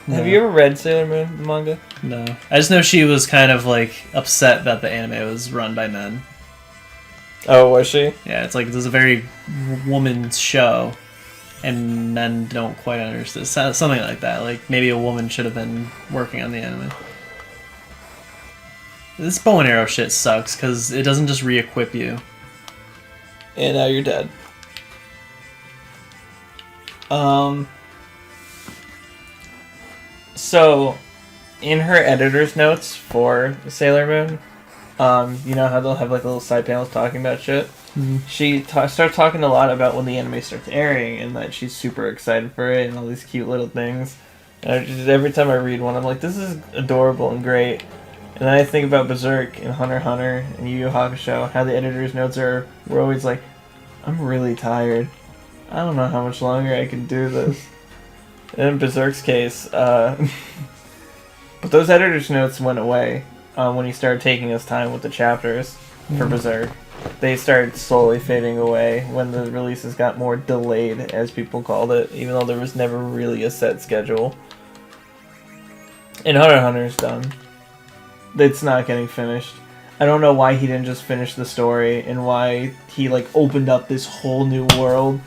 No. Have you ever read Sailor Moon manga? No. I just know she was kind of, upset that the anime was run by men. Oh, was she? Yeah, it's this is a very woman's show, and men don't quite understand. Something like that. Maybe a woman should have been working on the anime. This bow and arrow shit sucks, because it doesn't just re-equip you. And now you're dead. So, in her editor's notes for Sailor Moon, you know how they'll have little side panels talking about shit? Mm-hmm. She starts talking a lot about when the anime starts airing, and that she's super excited for it, and all these cute little things. And every time I read one, I'm like, this is adorable and great. And then I think about Berserk and Hunter x Hunter and Yu Yu Hakusho, how the editor's notes we're always like, I'm really tired. I don't know how much longer I can do this. In Berserk's case, but those editor's notes went away when he started taking his time with the chapters for Berserk. They started slowly fading away when the releases got more delayed, as people called it, even though there was never really a set schedule. And Hunter x Hunter's done. It's not getting finished. I don't know why he didn't just finish the story and why he like opened up this whole new world.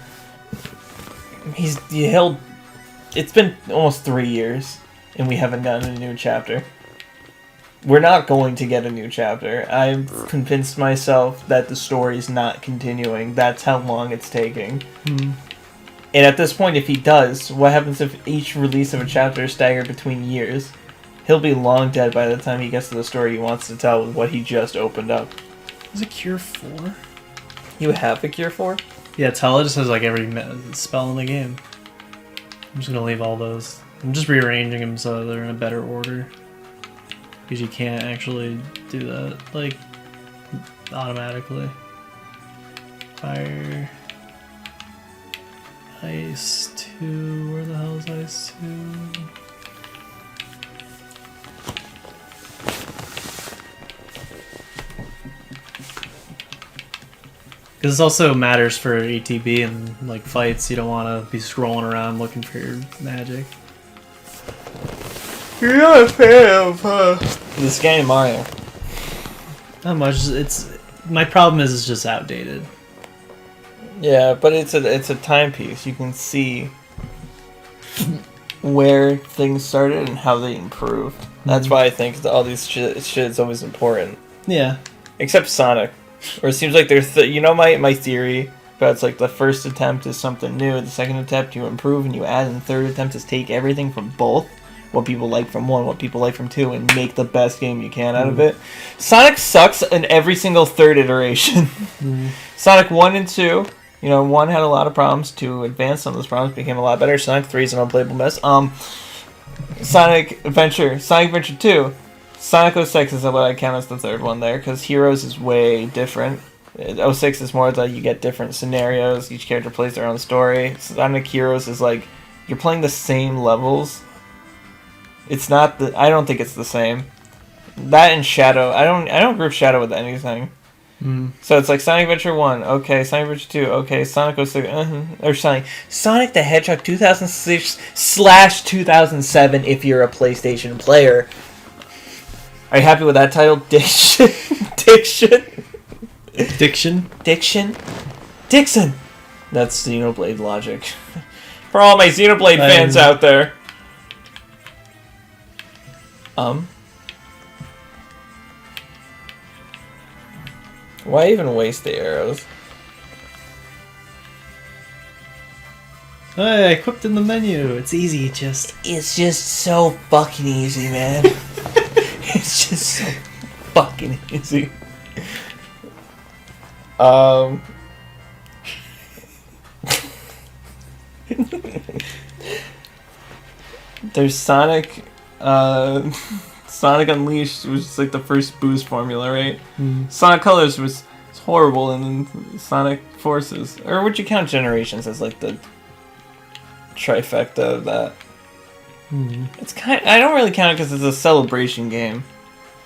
It's been almost 3 years and we haven't gotten a new chapter. We're not going to get a new chapter. I've convinced myself that the story is not continuing. That's how long it's taking. Mm. And at this point, if he does, what happens if each release of a chapter is staggered between years? He'll be long dead by the time he gets to the story he wants to tell with what he just opened up. Is it Cure 4? You have a Cure 4? Yeah, Tala just has like every spell in the game. I'm just gonna leave all those. I'm just rearranging them so they're in a better order. Because you can't actually do that, like, automatically. Fire. Ice 2. Where the hell is Ice 2? Because this also matters for ATB and like fights. You don't want to be scrolling around looking for your magic. You're not a fan of this game, Mario. Not much. My problem is it's just outdated. Yeah, but it's a timepiece. You can see where things started and how they improved. That's why I think all these shit is always important. Yeah. Except Sonic, where it seems like there's my theory about it's like the first attempt is something new, the second attempt you improve and you add, and the third attempt is take everything from both, what people like from one, what people like from two, and make the best game you can out of it. Sonic sucks in every single third iteration. Sonic 1 and 2, 1 had a lot of problems, 2 advanced on those problems, became a lot better. Sonic 3 is an unplayable mess. Sonic Adventure 2. Sonic 06 is what I count as the third one there, because Heroes is way different. 06 is more that you get different scenarios, each character plays their own story. Sonic Heroes is like, you're playing the same levels. It's not I don't think it's the same. That and Shadow, I don't group Shadow with anything. So it's like Sonic Adventure 1, okay, Sonic Adventure 2, okay, Sonic 06, or Sonic the Hedgehog 2006/2007 if you're a PlayStation player. Are you happy with that title? Diction. That's Xenoblade logic. For all my Xenoblade fans out there. Why even waste the arrows? Hey, I equipped in the menu. It's easy, It's just so fucking easy, man. It's just so fucking easy. There's Sonic, Sonic Unleashed, which is like the first boost formula, right? Sonic Colors was horrible, and then Sonic Forces, or would you count Generations as like the trifecta of that? It's I don't really count it because it's a celebration game.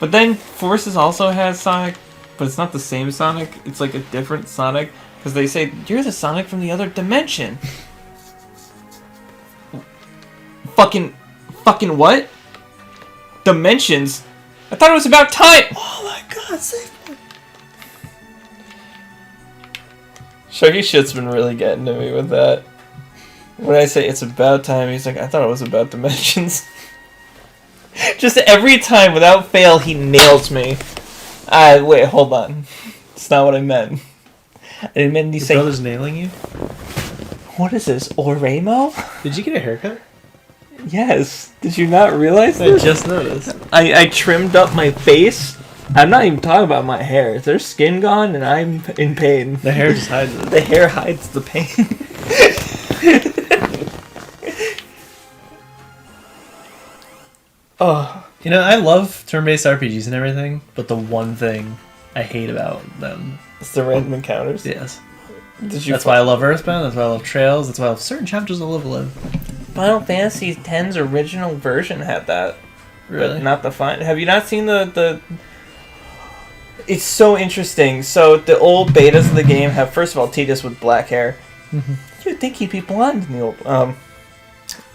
But then Forces also has Sonic, but it's not the same Sonic. It's like a different Sonic because they say you're the Sonic from the other dimension. Fucking what? Dimensions? I thought it was about time. Oh my god, save me. Sharky Shit's been really getting to me with that. When I say it's about time, he's like, I thought it was about dimensions. Just every time, without fail, he nails me. Wait, hold on. It's not what I meant. I didn't mean to Your say... brother's nailing you? What is this, Oremo? Did you get a haircut? Yes. Did you not realize I this? just noticed. I trimmed up my face. I'm not even talking about my hair. There's skin gone, and I'm in pain. The hair just hides it. The hair hides the pain. Oh. I love turn-based RPGs and everything, but the one thing I hate about them... It's the random encounters. Yes. That's why I love Earthbound. That's why I love Trails. That's why I love certain chapters of Live A Live. Final Fantasy X's original version had that, Really? but not the final. Have you not seen the? It's so interesting. So the old betas of the game have, first of all, Tidus with black hair. You'd think he'd be blonde in the old.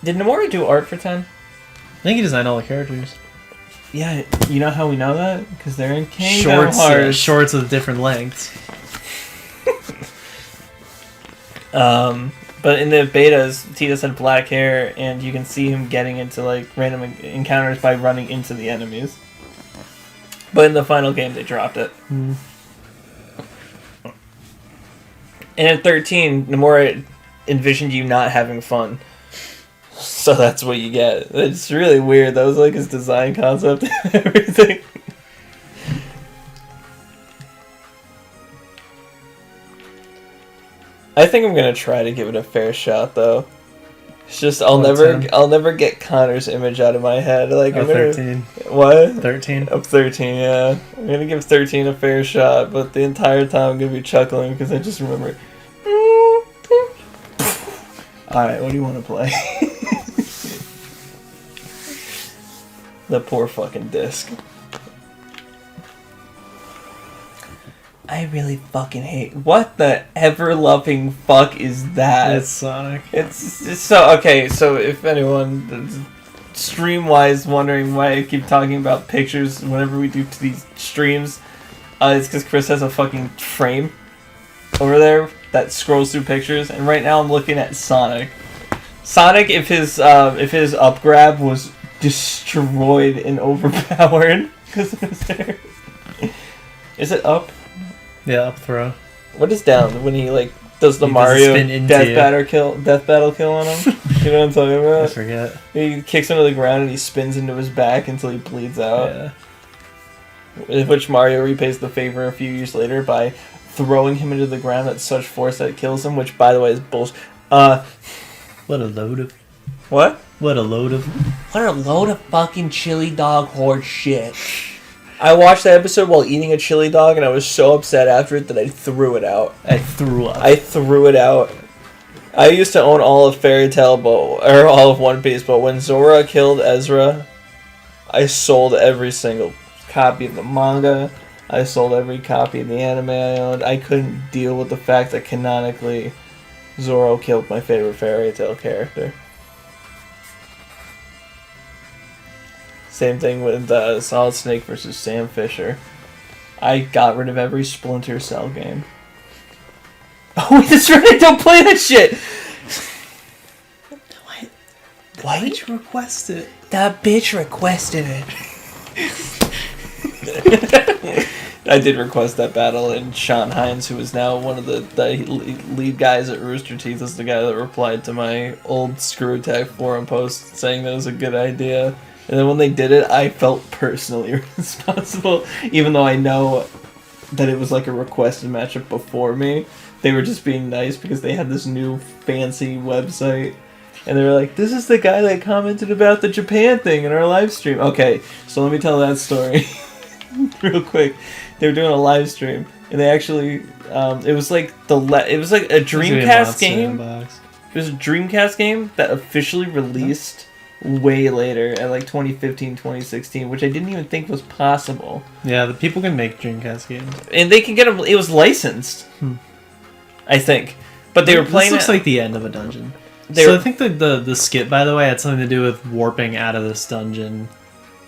Did Nomura do art for 10? I think he designed all the characters. Yeah, you know how we know that? Because they're in Kingdom Shorts, Hearts. shorts with different lengths. But in the betas, Tidus had black hair, and you can see him getting into like random encounters by running into the enemies. But in the final game, they dropped it. Mm. And in 13, Nomura envisioned you not having fun. So that's what you get. It's really weird. That was like his design concept and everything. I think I'm gonna try to give it a fair shot, though. It's just I'll never get Connor's image out of my head. Like Oh, I'm gonna, 13. what? 13. Up 13, yeah. I'm gonna give 13 a fair shot, but the entire time I'm gonna be chuckling because I just remember. Alright, what do you want to play? The poor fucking disc. I really fucking hate. What the ever loving fuck is that? It's Sonic. It's so okay. So if anyone stream wise wondering why I keep talking about pictures whenever we do these streams, it's because Chris has a fucking frame over there that scrolls through pictures, and right now I'm looking at Sonic. Sonic, if his up grab was destroyed and overpowered because it was there. Is it up? Yeah, up throw. What is down when he like does the He does a Mario spin into death you. battle kill on him? You know what I'm talking I about? forget. He kicks him to the ground and he spins into his back until he bleeds out. Yeah. Which Mario repays the favor a few years later by throwing him into the ground at such force that it kills him. Which, by the way, is bullshit. What a load of. What? What a load of. What a load of fucking chili dog horse shit. I watched that episode while eating a chili dog, and I was so upset after it that I threw it out. I threw up. I threw it out. I used to own all of Fairy Tail, or all of One Piece, but when Zora killed Ezra, I sold every single copy of the manga. I sold every copy of the anime I owned. I couldn't deal with the fact that canonically Zoro killed my favorite Fairy Tail character. Same thing with Solid Snake versus Sam Fisher. I got rid of every Splinter Cell game. Oh, that's right, I don't play that shit! Why did you request it? That bitch requested it. I did request that battle, and Sean Hines, who is now one of the lead guys at Rooster Teeth, is the guy that replied to my old Screw Attack forum post saying that it was a good idea. And then when they did it, I felt personally responsible, even though I know that it was like a requested matchup before me. They were just being nice because they had this new fancy website. And they were like, this is the guy that commented about the Japan thing in our live stream. Okay, so let me tell that story real quick. They were doing a live stream, and they actually, it was like it was like a Dreamcast game. It was a Dreamcast game that officially released way later, at like 2015, 2016, which I didn't even think was possible. Yeah, the people can make Dreamcast games. And they can get them, it was licensed, I think. But they were playing This looks like the end of a dungeon. They So were- I think the skip, by the way, had something to do with warping out of this dungeon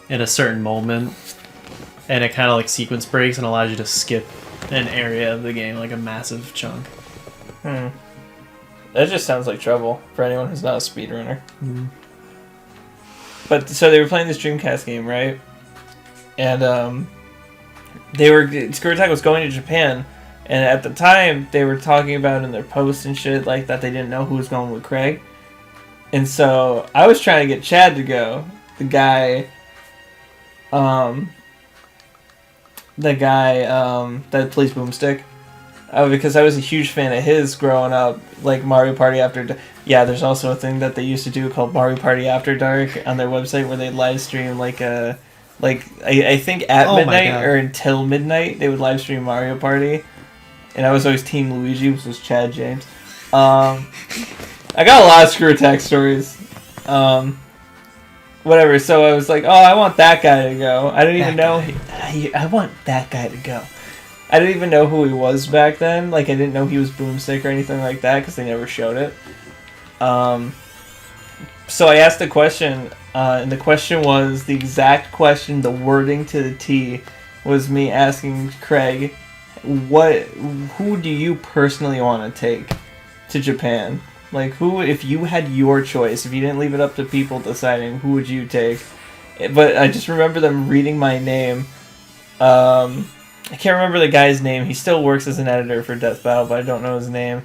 in a certain moment. And it kind of like sequence breaks and allows you to skip an area of the game, like a massive chunk. That just sounds like trouble for anyone who's not a speedrunner. But so they were playing this Dreamcast game, right? And Screw Attack was going to Japan, and at the time they were talking about in their posts and shit like that they didn't know who was going with Craig. And so I was trying to get Chad to go, the guy that plays Boomstick. Because I was a huge fan of his growing up, like Mario Party After. Yeah, there's also a thing that they used to do called Mario Party After Dark on their website where they live stream I think at Oh my midnight God. or until midnight they would live stream Mario Party, and I was always Team Luigi, which was Chad James. I got a lot of Screw Attack stories. Whatever. So I was like, oh, I want that guy to go. I didn't even know. I want that guy to go. I didn't even know who he was back then. Like, I didn't know he was Boomstick or anything like that because they never showed it. So I asked a question, and the question was the exact question, the wording to the T, was me asking Craig, who do you personally want to take to Japan? Like, who, if you had your choice, if you didn't leave it up to people deciding, who would you take? But I just remember them reading my name. I can't remember the guy's name. He still works as an editor for Death Battle, but I don't know his name.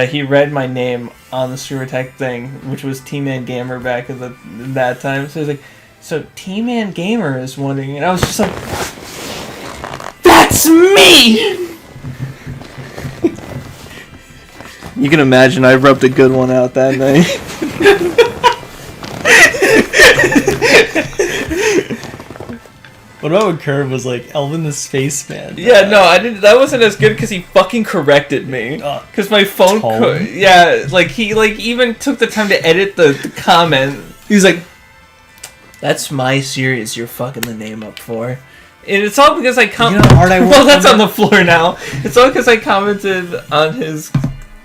He read my name on the Screw Attack thing, which was T-Man Gamer back at that time. So he's like, so T-Man Gamer is wondering, and I was just like, that's me! You can imagine I rubbed a good one out that night. What about when Curve was like Elvin the Spaceman? Yeah, no, I didn't. That wasn't as good because he fucking corrected me. Because my phone, like he like even took the time to edit the comment. He was like, "That's my series. You're fucking the name up for." And it's all because I commented. Well, that's on the floor now. It's all because I commented on his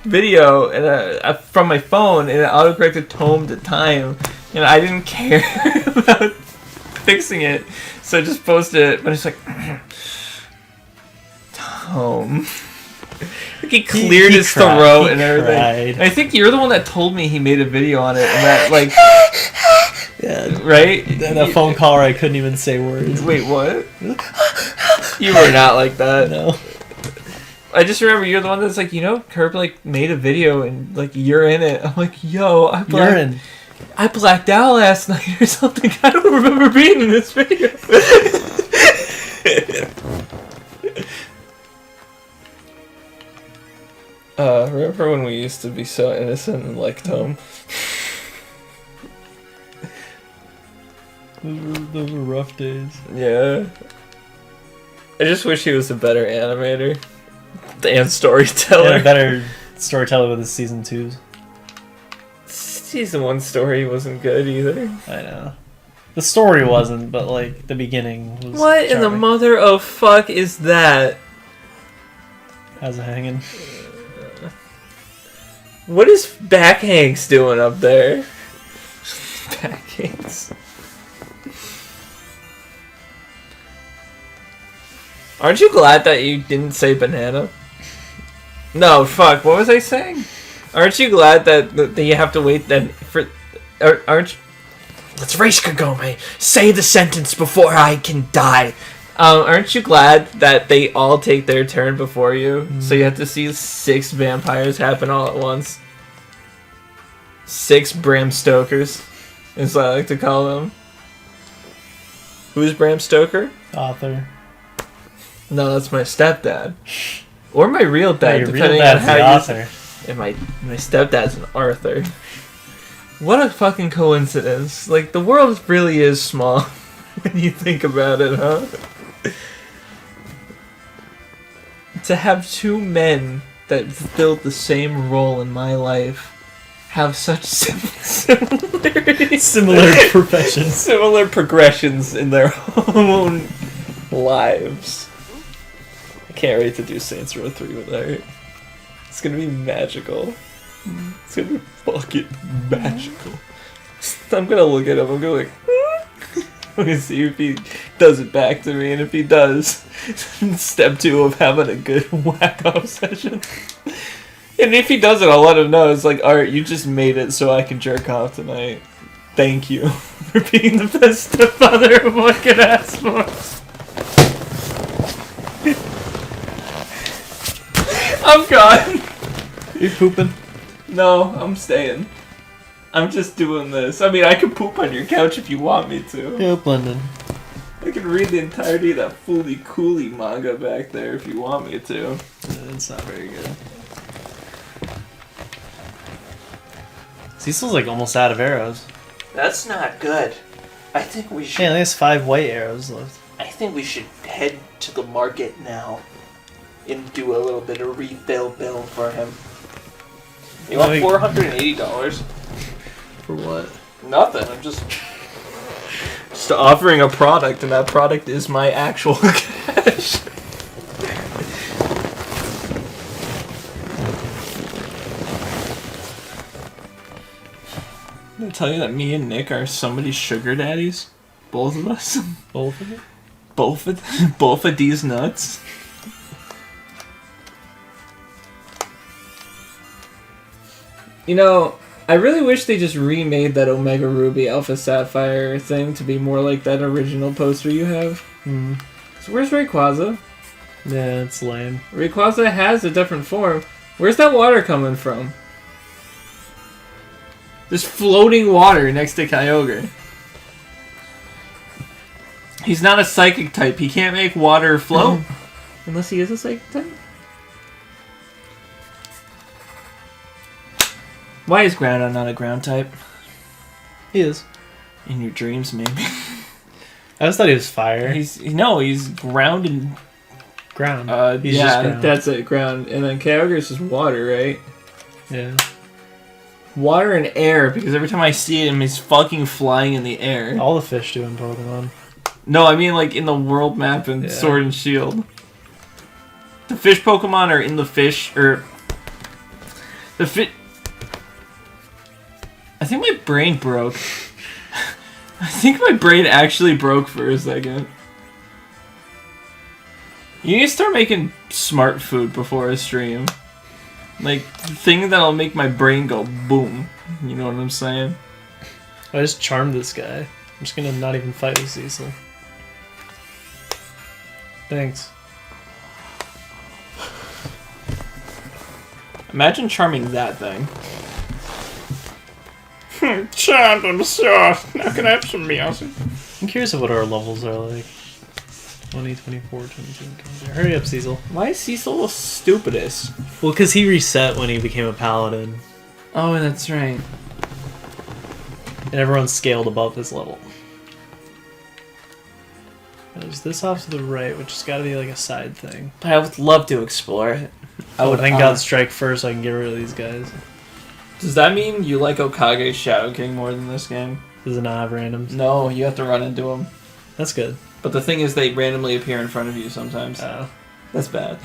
video and from my phone, and it autocorrected tome to time, and I didn't care about fixing it. So I just posted it, but it's like, Tom. Like he cleared his throat and everything. And I think you're the one that told me he made a video on it, and that, like, yeah, right? And a phone call where I couldn't even say words. Wait, what? You were not like that. No. I just remember you're the one that's like, Curb, like, made a video, and, like, you're in it. I'm like, yo, I blacked out last night or something. I don't remember being in this video. Remember when we used to be so innocent and like Tom? Those were rough days. Yeah. I just wish he was a better animator and storyteller. And a better storyteller with his season 2s. Season 1 story wasn't good either. I know. The story wasn't, but like the beginning was. What in the mother of fuck is that? How's it hanging? What is Backhanks doing up there? Backhanks. Aren't you glad that you didn't say banana? No, fuck. What was I saying? Aren't you glad that you have to wait then for... Aren't you... Let's race, Kagome. Say the sentence before I can die. Aren't you glad that they all take their turn before you? So you have to see 6 vampires happen all at once. 6 Bram Stokers, is what I like to call them. Who's Bram Stoker? Author. No, that's my stepdad. Or my real dad, your depending real dad's on how the you... author. And my stepdad's an Arthur. What a fucking coincidence. Like, the world really is small when you think about it, huh? To have 2 men that fulfilled the same role in my life have such similarities. Similar professions. Similar progressions in their own lives. I can't wait to do Saints Row 3 with Art. It's gonna be magical. It's gonna be fucking magical. I'm gonna look at him, I'm gonna I'm gonna see if he does it back to me, and if he does, step 2 of having a good whack-off session. And if he doesn't, I'll let him know. It's like, Art, you just made it so I can jerk off tonight. Thank you for being the best stepfather one could ask for. I'm gone. You pooping? No, I'm staying. I'm just doing this. I mean, I can poop on your couch if you want me to. Yeah, London. I can read the entirety of that Fooly Cooly manga back there if you want me to. It's not very good. Cecil's like almost out of arrows. That's not good. I think we should. Yeah, there's 5 white arrows left. I think we should head to the market now. and do a little bit of refill bill for him. You want $480? For what? Nothing. I'm just offering a product, and that product is my actual cash. Did I tell you that me and Nick are somebody's sugar daddies? Both of us? Both of it? Both of these nuts? You know, I really wish they just remade that Omega Ruby Alpha Sapphire thing to be more like that original poster you have. Hmm. So where's Rayquaza? Yeah, it's lame. Rayquaza has a different form. Where's that water coming from? There's floating water next to Kyogre. He's not a psychic type. He can't make water float. Unless he is a psychic type. Why is Groudon not a ground type? He is. In your dreams, maybe. I just thought he was fire. He's ground and ground. He's yeah, just ground. that's it, ground. And then Kyogre is just water, right? Yeah. Water and air, because every time I see him, he's fucking flying in the air. All the fish do in Pokemon. No, I mean like in the world map and Yeah. Sword and Shield. The fish Pokemon are in the fish, or the fit. I think my brain broke. I think my brain actually broke for a second. You need to start making smart food before a stream. Like, the thing that'll make my brain go boom. You know what I'm saying? I just charmed this guy. I'm just gonna not even fight with Cecil. Thanks. Imagine charming that thing. Charmed, I'm soft. Now can I have some meows? I'm curious of what our levels are like. 20, 24, 22. Okay. Hurry up, Cecil. Why is Cecil the stupidest? Well, because he reset when he became a paladin, Oh, that's right. and everyone scaled above his level. There's this off to the right, which has got to be like a side thing. But I would love to explore it. I would thank God Strike first so I can get rid of these guys. Does that mean you like Okage's Shadow King more than this game? Does it not have randoms? No, you have to run into them. That's good. But the thing is, they randomly appear in front of you sometimes. That's bad.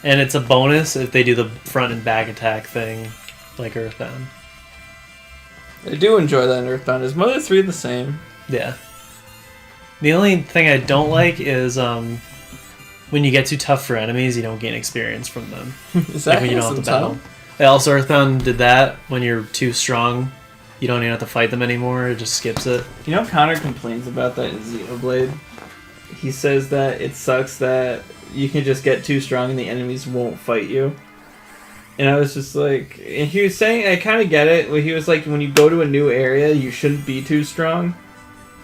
And it's a bonus if they do the front and back attack thing, like Earthbound. I do enjoy that in Earthbound. Is Mother 3 the same? Yeah. The only thing I don't like is when you get too tough for enemies, you don't gain experience from them. Is that Like when you don't have Handsome to battle. Tom? Also, Earthbound did that. When you're too strong, you don't even have to fight them anymore. It just skips it. You know, Connor complains about that in Xenoblade. He says that it sucks that you can just get too strong and the enemies won't fight you. And I was just like, and he was saying, I kind of get it. He was like, when you go to a new area, you shouldn't be too strong.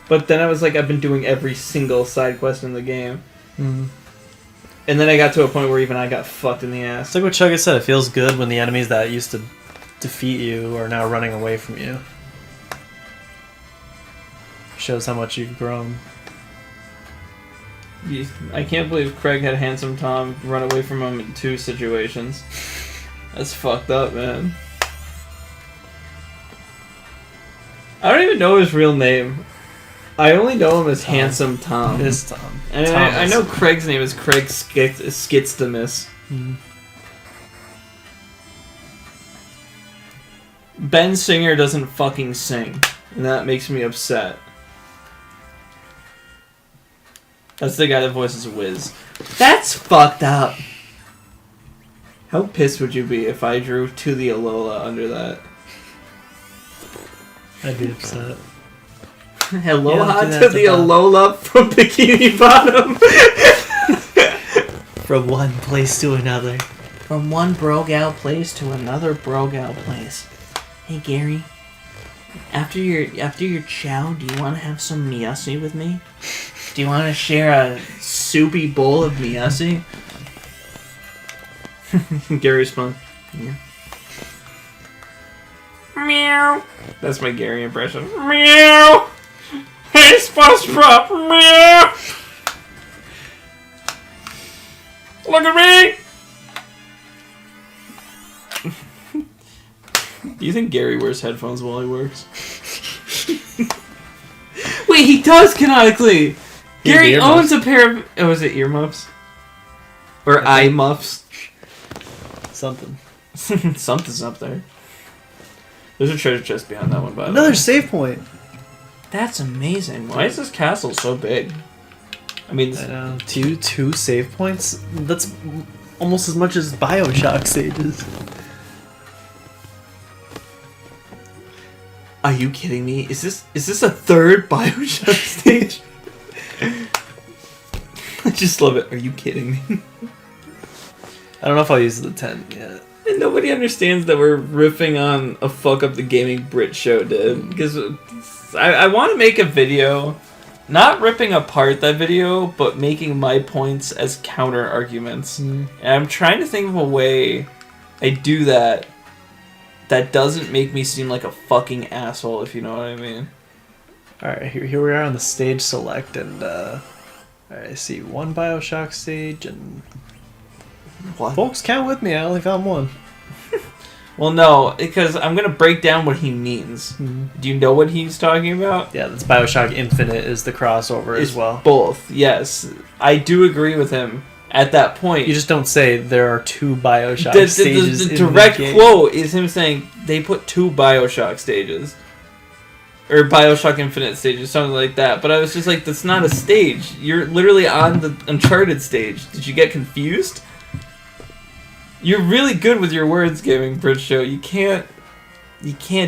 But then I was like, I've been doing every single side quest in the game. Mm-hmm. And then I got to a point where even I got fucked in the ass. It's like what Chugga said. It feels good when the enemies that used to defeat you are now running away from you. Shows how much you've grown. I can't believe Craig had Handsome Tom run away from him in 2 situations. That's fucked up, man. I don't even know his real name. I only know him as Tom. Handsome Tom. It is Tom. And I know Craig's name is Craig Skitstimus. Mm-hmm. Ben Singer doesn't fucking sing, and that makes me upset. That's the guy that voices Wiz. That's fucked up. How pissed would you be if I drew To the Alola under that? I'd be upset. Aloha do that to at the the top. Alola from Bikini Bottom. From one place to another. From one Brogal place to another Brogal place. Hey Gary, after your chow, do you want to have some Miasi with me? Do you want to share a soupy bowl of Miasi? Gary Spunk. Yeah. Meow. That's my Gary impression. Meow. Hey, SpongeBob. Meow. Look at me! Do you think Gary wears headphones while he works? Wait, he does canonically. He has Gary earmuffs. owns a pair of. Oh, is it earmuffs? Or I eye think- muffs? Something. Something's up there. There's a treasure chest behind that one, by the Another way. save point. That's amazing. Why is this castle so big? I mean, I know. Two save points? That's almost as much as Bioshock stages. are you kidding me? Is this a third Bioshock stage? I just love it. Are you kidding me? I don't know if I'll use the 10 yet. And nobody understands that we're riffing on a fuck up the gaming Brit show did. Because I want to make a video, not ripping apart that video, but making my points as counter arguments. And I'm trying to think of a way I do that doesn't make me seem like a fucking asshole, if you know what I mean. Alright, here we are on the stage select, and alright, I see one Bioshock stage, and What? folks, count with me, I only found one. Well, no, because I'm going to break down what he means. Do you know what he's talking about? Yeah, that's Bioshock Infinite is the crossover as It's well. Both, yes. I do agree with him at that point. You just don't say there are two Bioshock the stages the in direct the game. quote is him saying they put 2 Bioshock stages. Or Bioshock Infinite stages, something like that. But I was just like, that's not a stage. You're literally on the Uncharted stage. Did you get confused? You're really good with your words, Gaming Brit Show. You can't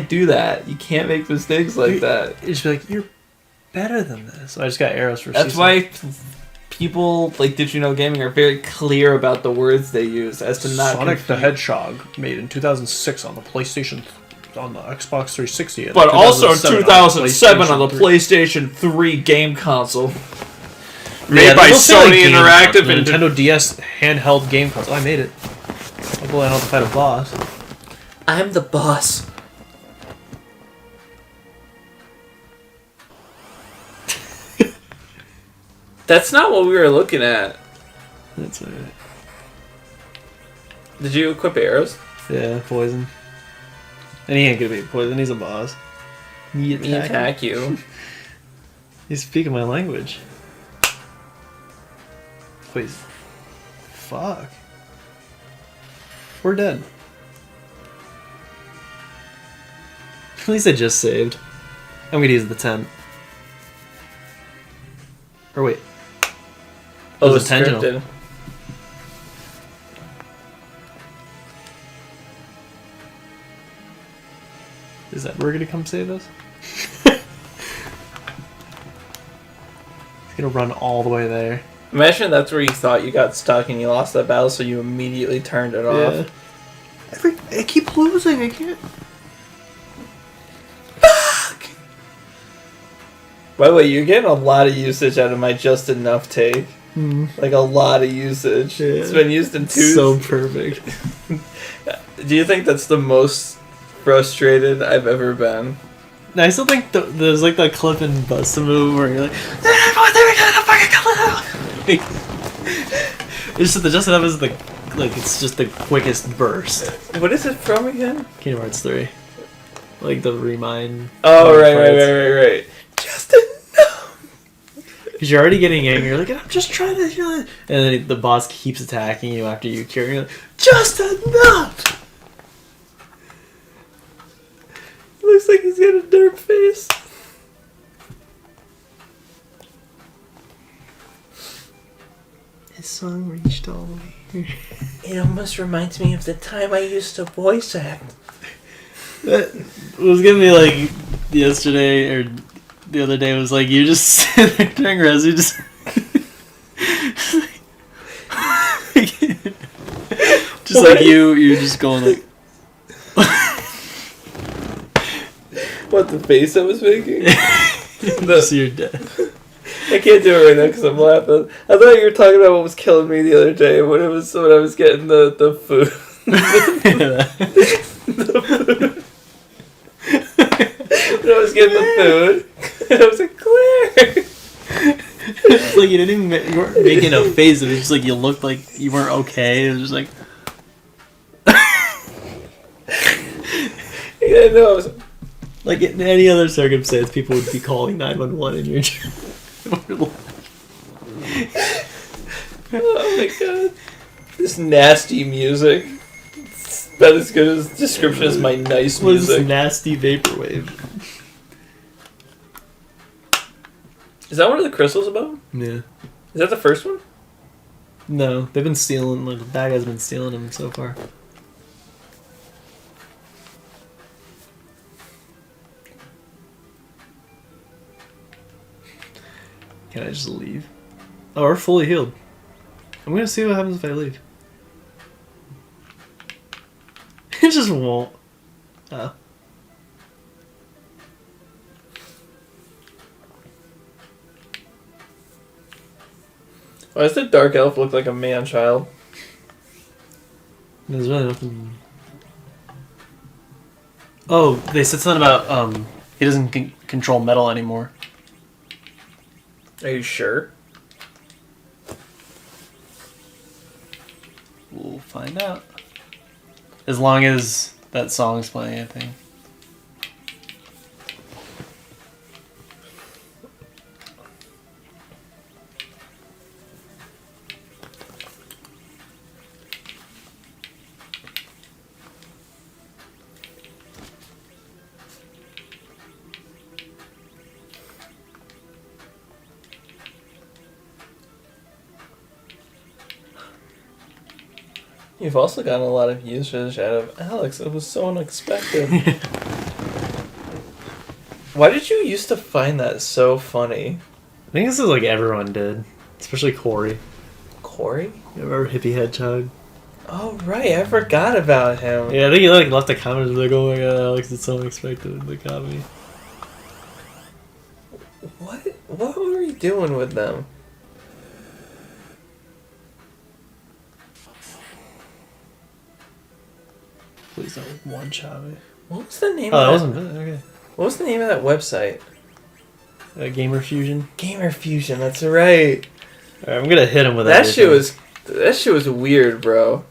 do that. You can't make mistakes like that. You just be like, you're better than this. I just got arrows for That's Cecil. why people like Did You Know Gaming are very clear about the words they use as to not Sonic the confuse- Hedgehog made in 2006 on the PlayStation, on the Xbox 360, and But also 2007 2007 on the PlayStation 3 game console. Yeah, Made by they'll say, like, Sony game Interactive console, and Nintendo DS handheld game console. I made it. I'm going out to fight a boss. I'm the boss. That's not what we were looking at. That's alright. Did you equip arrows? Yeah, poison. And he ain't gonna be poison. He's a boss. Me Me attack you. He's speaking my language. Wait. Fuck. We're dead. At least I just saved. I'm gonna use the 10. Or wait. Oh, It was it's intentional. scripted. Is that we're gonna come save us? He's gonna run all the way there. Imagine that's where you thought you got stuck and you lost that battle, so you immediately turned it off. I keep losing. I can't. By the way, you're getting a lot of usage out of my just enough take. Like a lot of usage. Yeah. It's been used in 2. So perfect. Do you think that's the most frustrated I've ever been? I still think there's like that clip in Bust a Move where you're like, it's just the just enough is the like it's just the quickest burst. What is it from again? Kingdom Hearts 3, like the remind. Oh, fights. right. Just enough. Because you're already getting angry. You're like, I'm just trying to, and then the boss keeps attacking you after you cure. You're like, just enough. Looks like he's got a derp face. His song reached all the way here. It almost reminds me of the time I used to voice act. That was gonna be like yesterday or the other day. Was like you just sit there during res, you just just like you're just going like What, the face I was making? just you're dead. I can't do it right now because I'm laughing. I thought you were talking about what was killing me the other day when I was getting the food. When I was getting the food, and I was like, Claire! It's like you didn't even you weren't making a face. It was just like you looked like you weren't okay. It was just like Yeah, no. like in any other circumstance, people would be calling 911 in your Oh my god. This nasty music. It's about as good as description as my nice What is this music. nasty vaporwave? Is that one of the crystals about? Yeah. Is that the first one? No, they've been stealing. Like the bad guy's been stealing them so far. Can I just leave? Oh, we're fully healed. I'm gonna see what happens if I leave. It just won't. Oh. Why does the dark elf look like a man-child? There's really nothing. Oh, they said something about he doesn't control metal anymore. Are you sure? We'll find out. As long as that song's playing, I think. You've also gotten a lot of usage out of Alex. It was so unexpected. Why did you used to find that so funny? I think this is like everyone did, especially Corey. Corey? You remember Hippie Hedgehog? Oh, right. I forgot about him. Yeah, I think he like left a comment like, "Oh my god, Alex, it's so unexpected." They got me. What were you doing with them? Please don't one shot me. What was the name Oh, that of wasn't bad. Okay. What was the name of that website? Gamer Fusion. Gamer Fusion, that's right. Alright, I'm gonna hit him with That shit was weird, bro.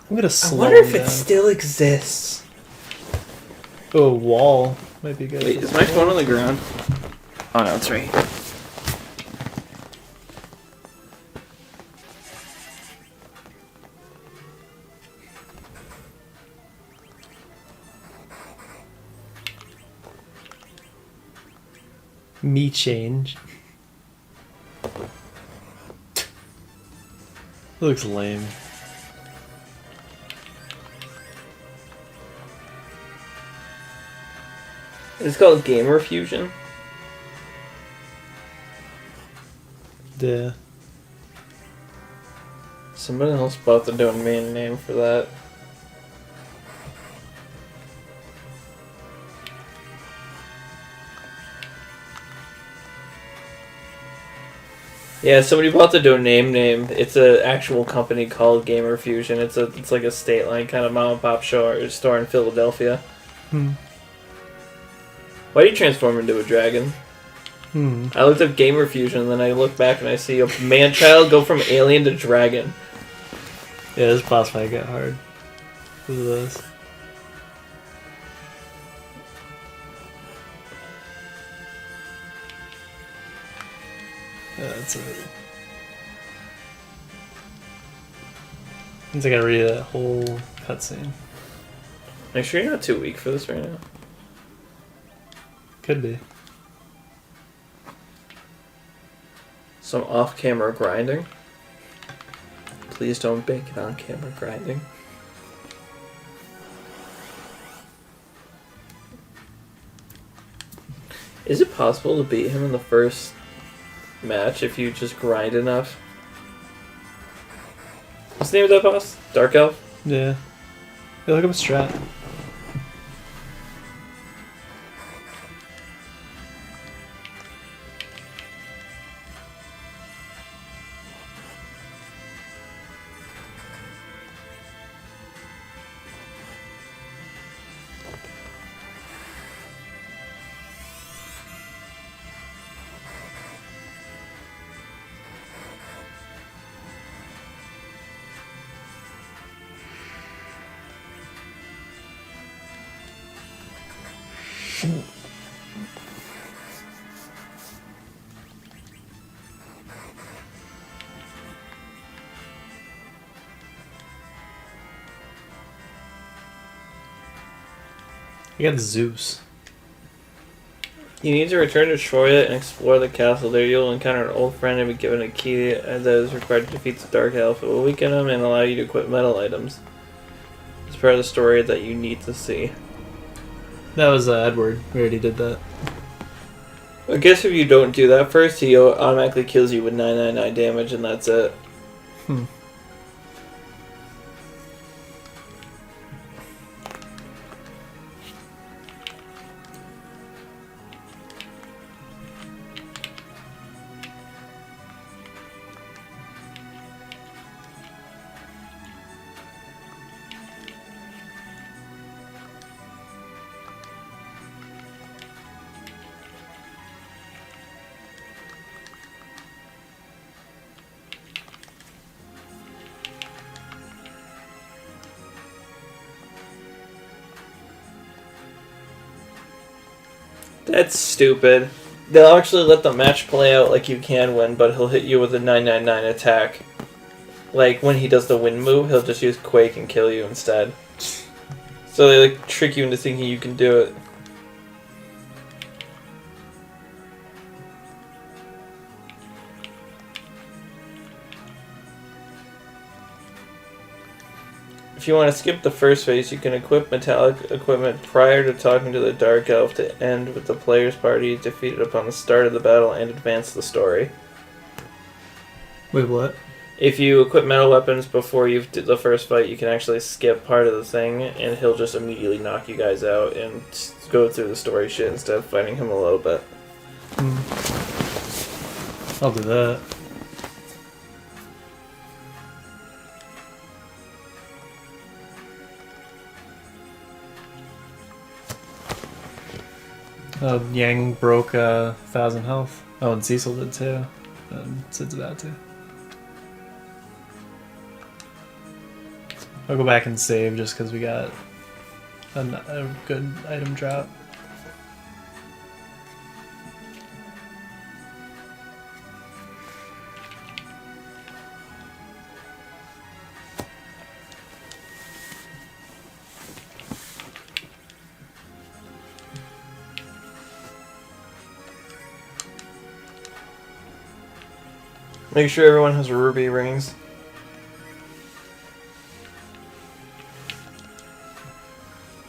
I'm gonna I slow wonder if him it down. still exists. Oh, wall might be good. Wait, is my phone on the ground? Oh no, it's right here. Me change. Looks lame. It's called Gamer Fusion. Yeah. Somebody else bought the domain name for that. Yeah, somebody bought the domain name. It's an actual company called Gamer Fusion. It's like a state line kind of mom and pop store in Philadelphia. Hmm. Why do you transform into a dragon? Hmm. I looked up Gamer Fusion, and then I look back and I see a man-child go from alien to dragon. Yeah, this boss fight got hard. Because of this. Yeah, that's it. Means I gotta read that whole cutscene. Make sure you're not too weak for this right now. Could be. Some off-camera grinding. Please don't bake it on-camera grinding. Is it possible to beat him in the first match if you just grind enough? What's the name of that boss? Dark Elf? Yeah. Yeah, look up a strat. You got Zeus. You need to return to Troya and explore the castle. There you'll encounter an old friend and be given a key that is required to defeat the Dark Elf. It will weaken him and allow you to equip metal items. It's part of the story that you need to see. That was Edward. We already did that. I guess if you don't do that first, he automatically kills you with 999 damage and that's it. That's stupid. They'll actually let the match play out like you can win, but he'll hit you with a 999 attack. Like, when he does the wind move, he'll just use Quake and kill you instead. So they, like, trick you into thinking you can do it. If you want to skip the first phase, you can equip metallic equipment prior to talking to the Dark Elf to end with the player's party defeated upon the start of the battle and advance the story. Wait, what? If you equip metal weapons before you did the first fight, you can actually skip part of the thing, and he'll just immediately knock you guys out and go through the story shit instead of fighting him a little bit. I'll do that. Oh, Yang broke 1,000 health. Oh, and Cecil did too. And Sid's about to. I'll go back and save just because we got a good item drop. Make sure everyone has ruby rings.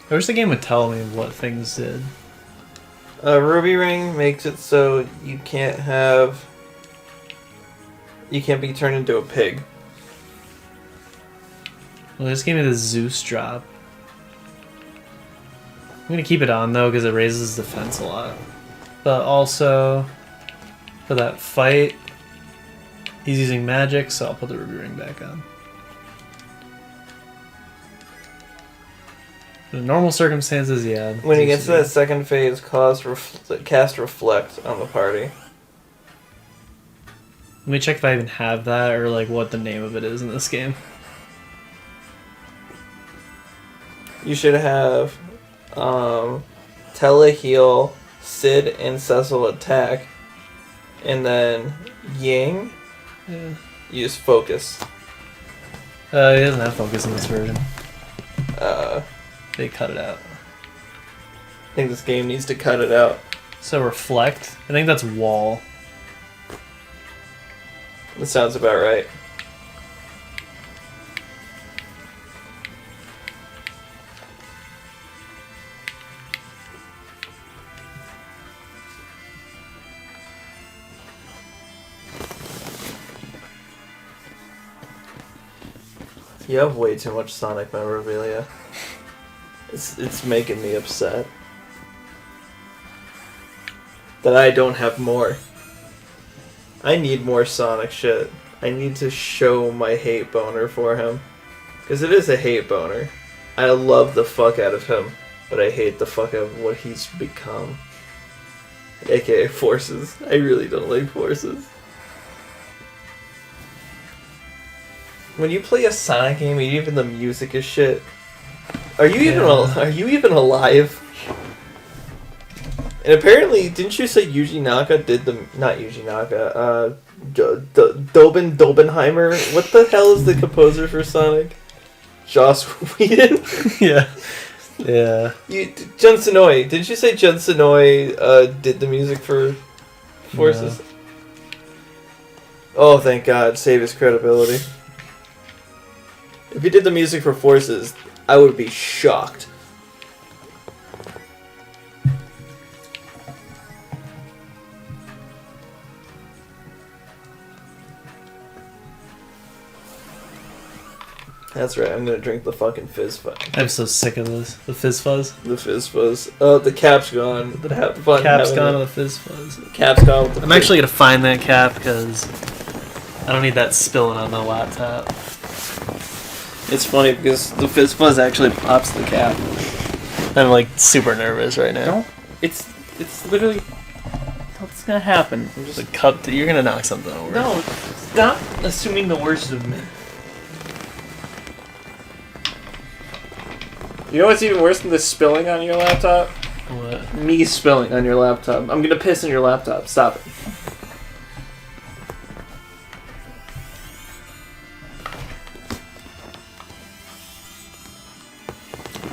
I wish the game would tell me what things did. A ruby ring makes it so you can't be turned into a pig. Well, they just gave me the Zeus drop. I'm gonna keep it on though because it raises defense a lot. But also, for that fight, he's using magic, so I'll put the ruby ring back on. In normal circumstances, yeah. When he gets to that second phase, cast Reflect on the party. Let me check if I even have that or like what the name of it is in this game. You should have Tele heal, Sid and Cecil attack, and then Yang Yeah. use focus. He doesn't have focus in this version. I They cut it out. think this game needs to cut it out. So reflect. I think that's wall. That sounds about right. You have way too much Sonic memorabilia. It's making me upset that I don't have more. I need more Sonic shit. I need to show my hate boner for him. Because it is a hate boner. I love the fuck out of him, but I hate the fuck out of what he's become. AKA Forces. I really don't like Forces. When you play a Sonic game, even the music is shit. Are you even alive? And apparently, didn't you say Yuji Naka did the... Not Yuji Naka, Dobin Dobenheimer? What the hell is the composer for Sonic? Joss Whedon? Yeah. Yeah. Jun Sonoy. Didn't you say Jun Sonoy did the music for Forces? No. Oh, thank God. Save his credibility. If he did the music for Forces, I would be shocked. That's right, I'm gonna drink the fucking fizz fuzz. I'm so sick of this. The fizz fuzz. The fizz fuzz. Oh, the cap's gone. But have fun. Cap's having gone it. on the fizz fuzz. Cap's gone with the I'm actually gonna find that cap because I don't need that spilling on the laptop. It's funny because the fizz fuzz actually pops the cap. I'm like super nervous right now. Don't. It's literally. What's gonna happen? I'm The just. cup. You're gonna knock something over. No, stop assuming the worst of me. You know what's even worse than this spilling on your laptop? What? Me spilling on your laptop. I'm gonna piss on your laptop. Stop it.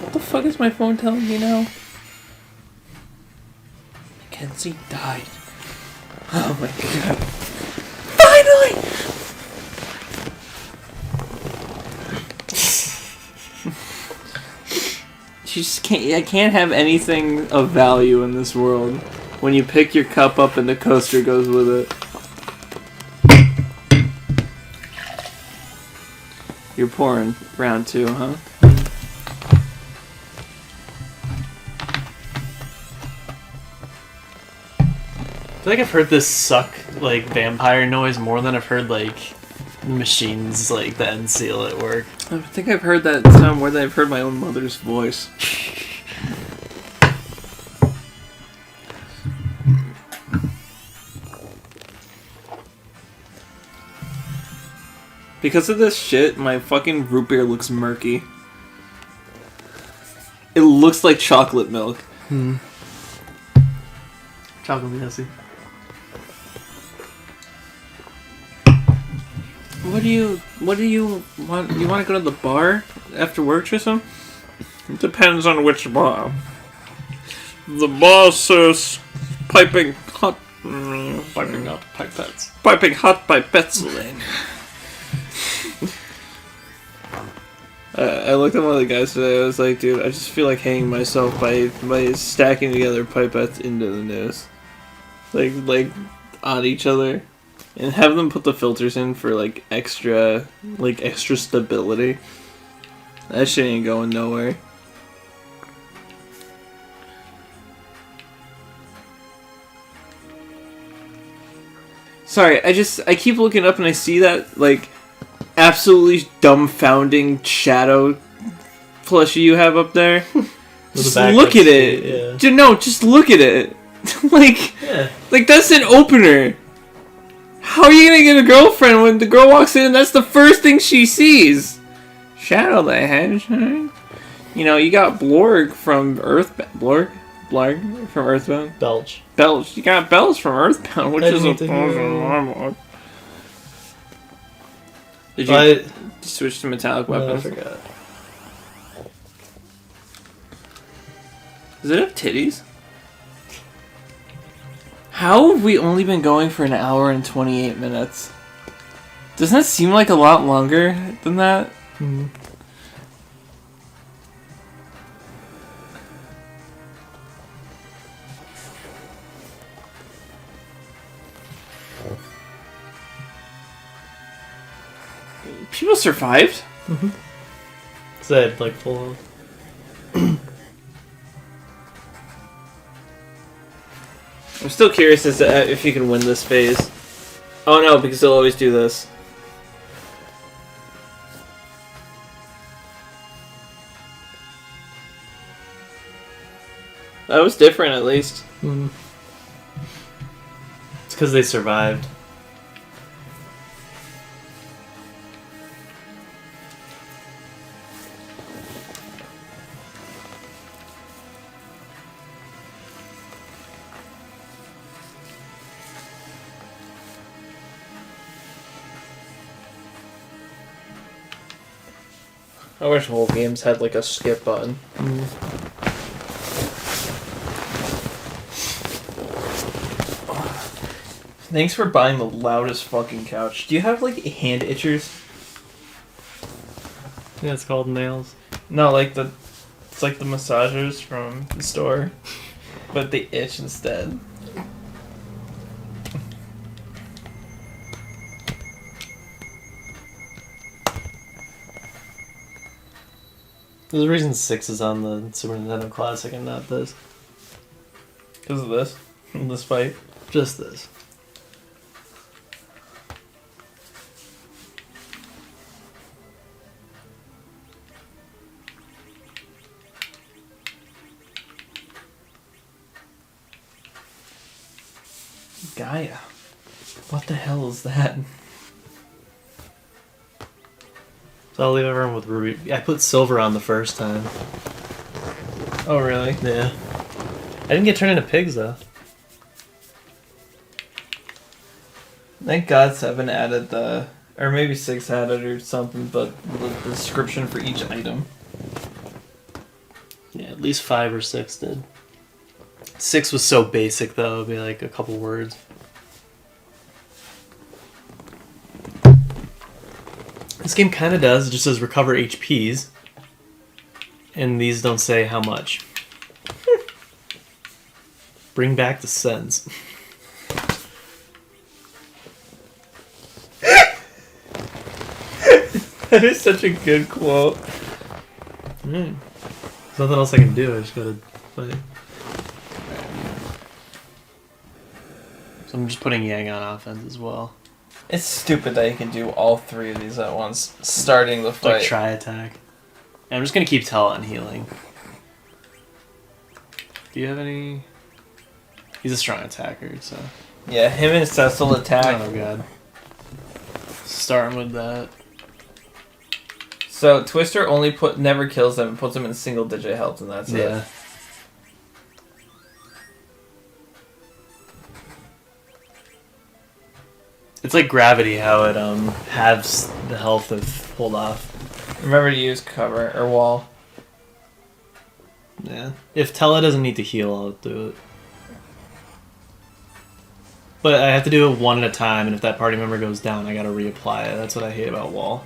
What the fuck is my phone telling me now? Mackenzie died. Oh my god. Finally! You just can't. I can't have anything of value in this world when you pick your cup up and the coaster goes with it. You're pouring round 2, huh? I feel like I've heard this suck like vampire noise more than I've heard like machines like the end seal at work. I think I've heard that sound more than I've heard my own mother's voice. Because of this shit, my fucking root beer looks murky. It looks like chocolate milk. Chocolate messy. What do you want? You want to go to the bar after work, Tristan? It depends on which bar. The bar serves piping hot. Piping hot pipettes. Piping hot pipettes, Lane. I looked at one of the guys today. I was like, dude, I just feel like hanging myself by stacking together pipettes into the nose, like on each other, and have them put the filters in for like extra stability. That shit ain't going nowhere. Sorry, I keep looking up and I see that like absolutely dumbfounding shadow plushie you have up there. Just look at it. Yeah. No, just look at it. Yeah. Like that's an opener. How are you gonna get a girlfriend when the girl walks in and that's the first thing she sees? Shadow the Hedgehog. You know, you got Blorg from Blarg from Earthbound. Belch. Belch. You got Belch from Earthbound, which I is a need to hear- Did you I switch to metallic no, I weapons? forgot. Does it have titties? How have we only been going for an hour and 28 minutes? Doesn't that seem like a lot longer than that? People survived? Said like full health. I'm still curious as to if you can win this phase. Oh no, because they'll always do this. That was different, at least. It's because they survived. I wish whole games had like a skip button. Thanks for buying the loudest fucking couch. Do you have like hand itchers? Yeah, it's called nails. No, like it's like the massagers from the store, but they itch instead. There's a reason 6 is on the Super Nintendo Classic and not this. Because of this, this fight. Just this. Gaia. What the hell is that? So I'll leave everyone with Ruby. I put silver on the first time. Oh really? Yeah. I didn't get turned into pigs though. Thank God 7 added the, or maybe 6 added or something, but the description for each item. Yeah, at least 5 or 6 did. 6 was so basic though, it'd be like a couple words. This game kind of does, it just says recover HPs. And these don't say how much. Bring back the sense. That is such a good quote. There's nothing else I can do, I just gotta play. So I'm just putting Yang on offense as well. It's stupid that you can do all 3 of these at once, starting the Like fight. try attack. And I'm just gonna keep Tell on healing. Do you have any? He's a strong attacker, so. Yeah, him and Cecil attack. Oh god. Starting with that. So Twister only never kills them, puts them in single digit health, and that's Yeah. it. It's like gravity, how it halves the health if pulled off. Remember to use cover or wall. Yeah. If Tella doesn't need to heal, I'll do it. But I have to do it one at a time, and if that party member goes down, I gotta reapply it. That's what I hate about wall.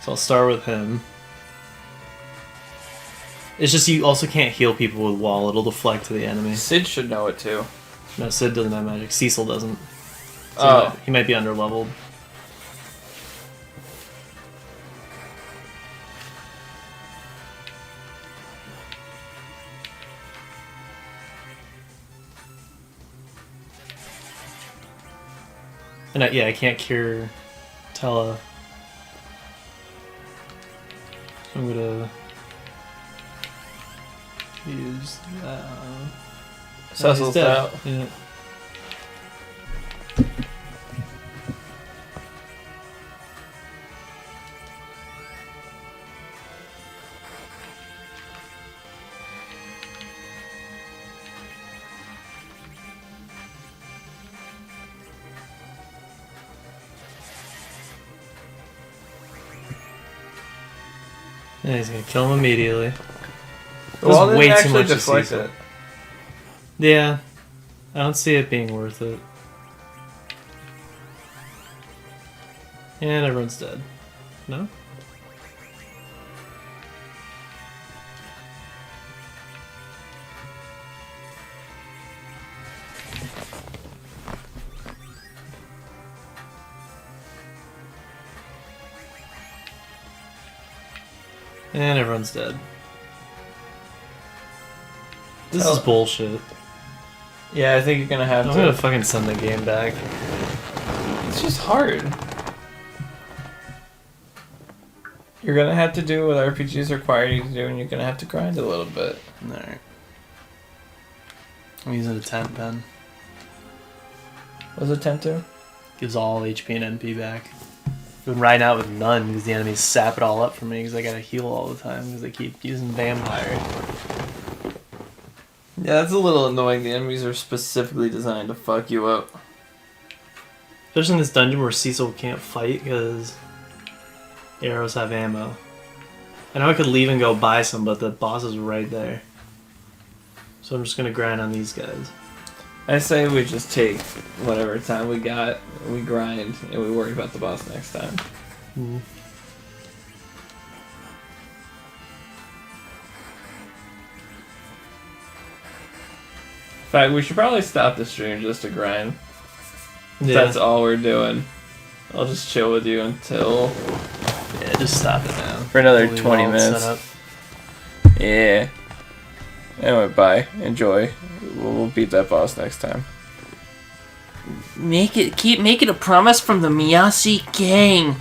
So I'll start with him. It's just you also can't heal people with wall. It'll deflect to the enemy. Sid should know it too. No, Sid doesn't have magic. Cecil doesn't. So Oh. he might be underleveled. And I can't cure Tella. So I'm gonna use that. Cecil's He's dead. out. Yeah. And he's gonna kill him immediately. The wall didn't way too actually much to deflect Cecil. it. Yeah, I don't see it being worth it. And everyone's dead. No? And everyone's dead. This is bullshit. Yeah, I think you're gonna have I'm to. gonna fucking send the game back. It's just hard. You're gonna have to do what RPGs require you to do, and you're gonna have to grind a little bit. Alright. I'm using a tent pen. What does it tend to? Gives all HP and NP back. I've been riding out with none because the enemies sap it all up for me because I gotta heal all the time because they keep using vampire. Yeah, that's a little annoying. The enemies are specifically designed to fuck you up. Especially in this dungeon where Cecil can't fight because arrows have ammo. I know I could leave and go buy some, but the boss is right there. So I'm just gonna grind on these guys. I say we just take whatever time we got, we grind, and we worry about the boss next time. Mm. In fact, we should probably stop the stream just to grind. If Yeah. that's all we're doing. I'll just chill with you until Yeah, just stop it now. for another We'll leave 20 all minutes. set up. Yeah. Anyway, bye. Enjoy. We'll beat that boss next time. Make it a promise from the Miyasi gang.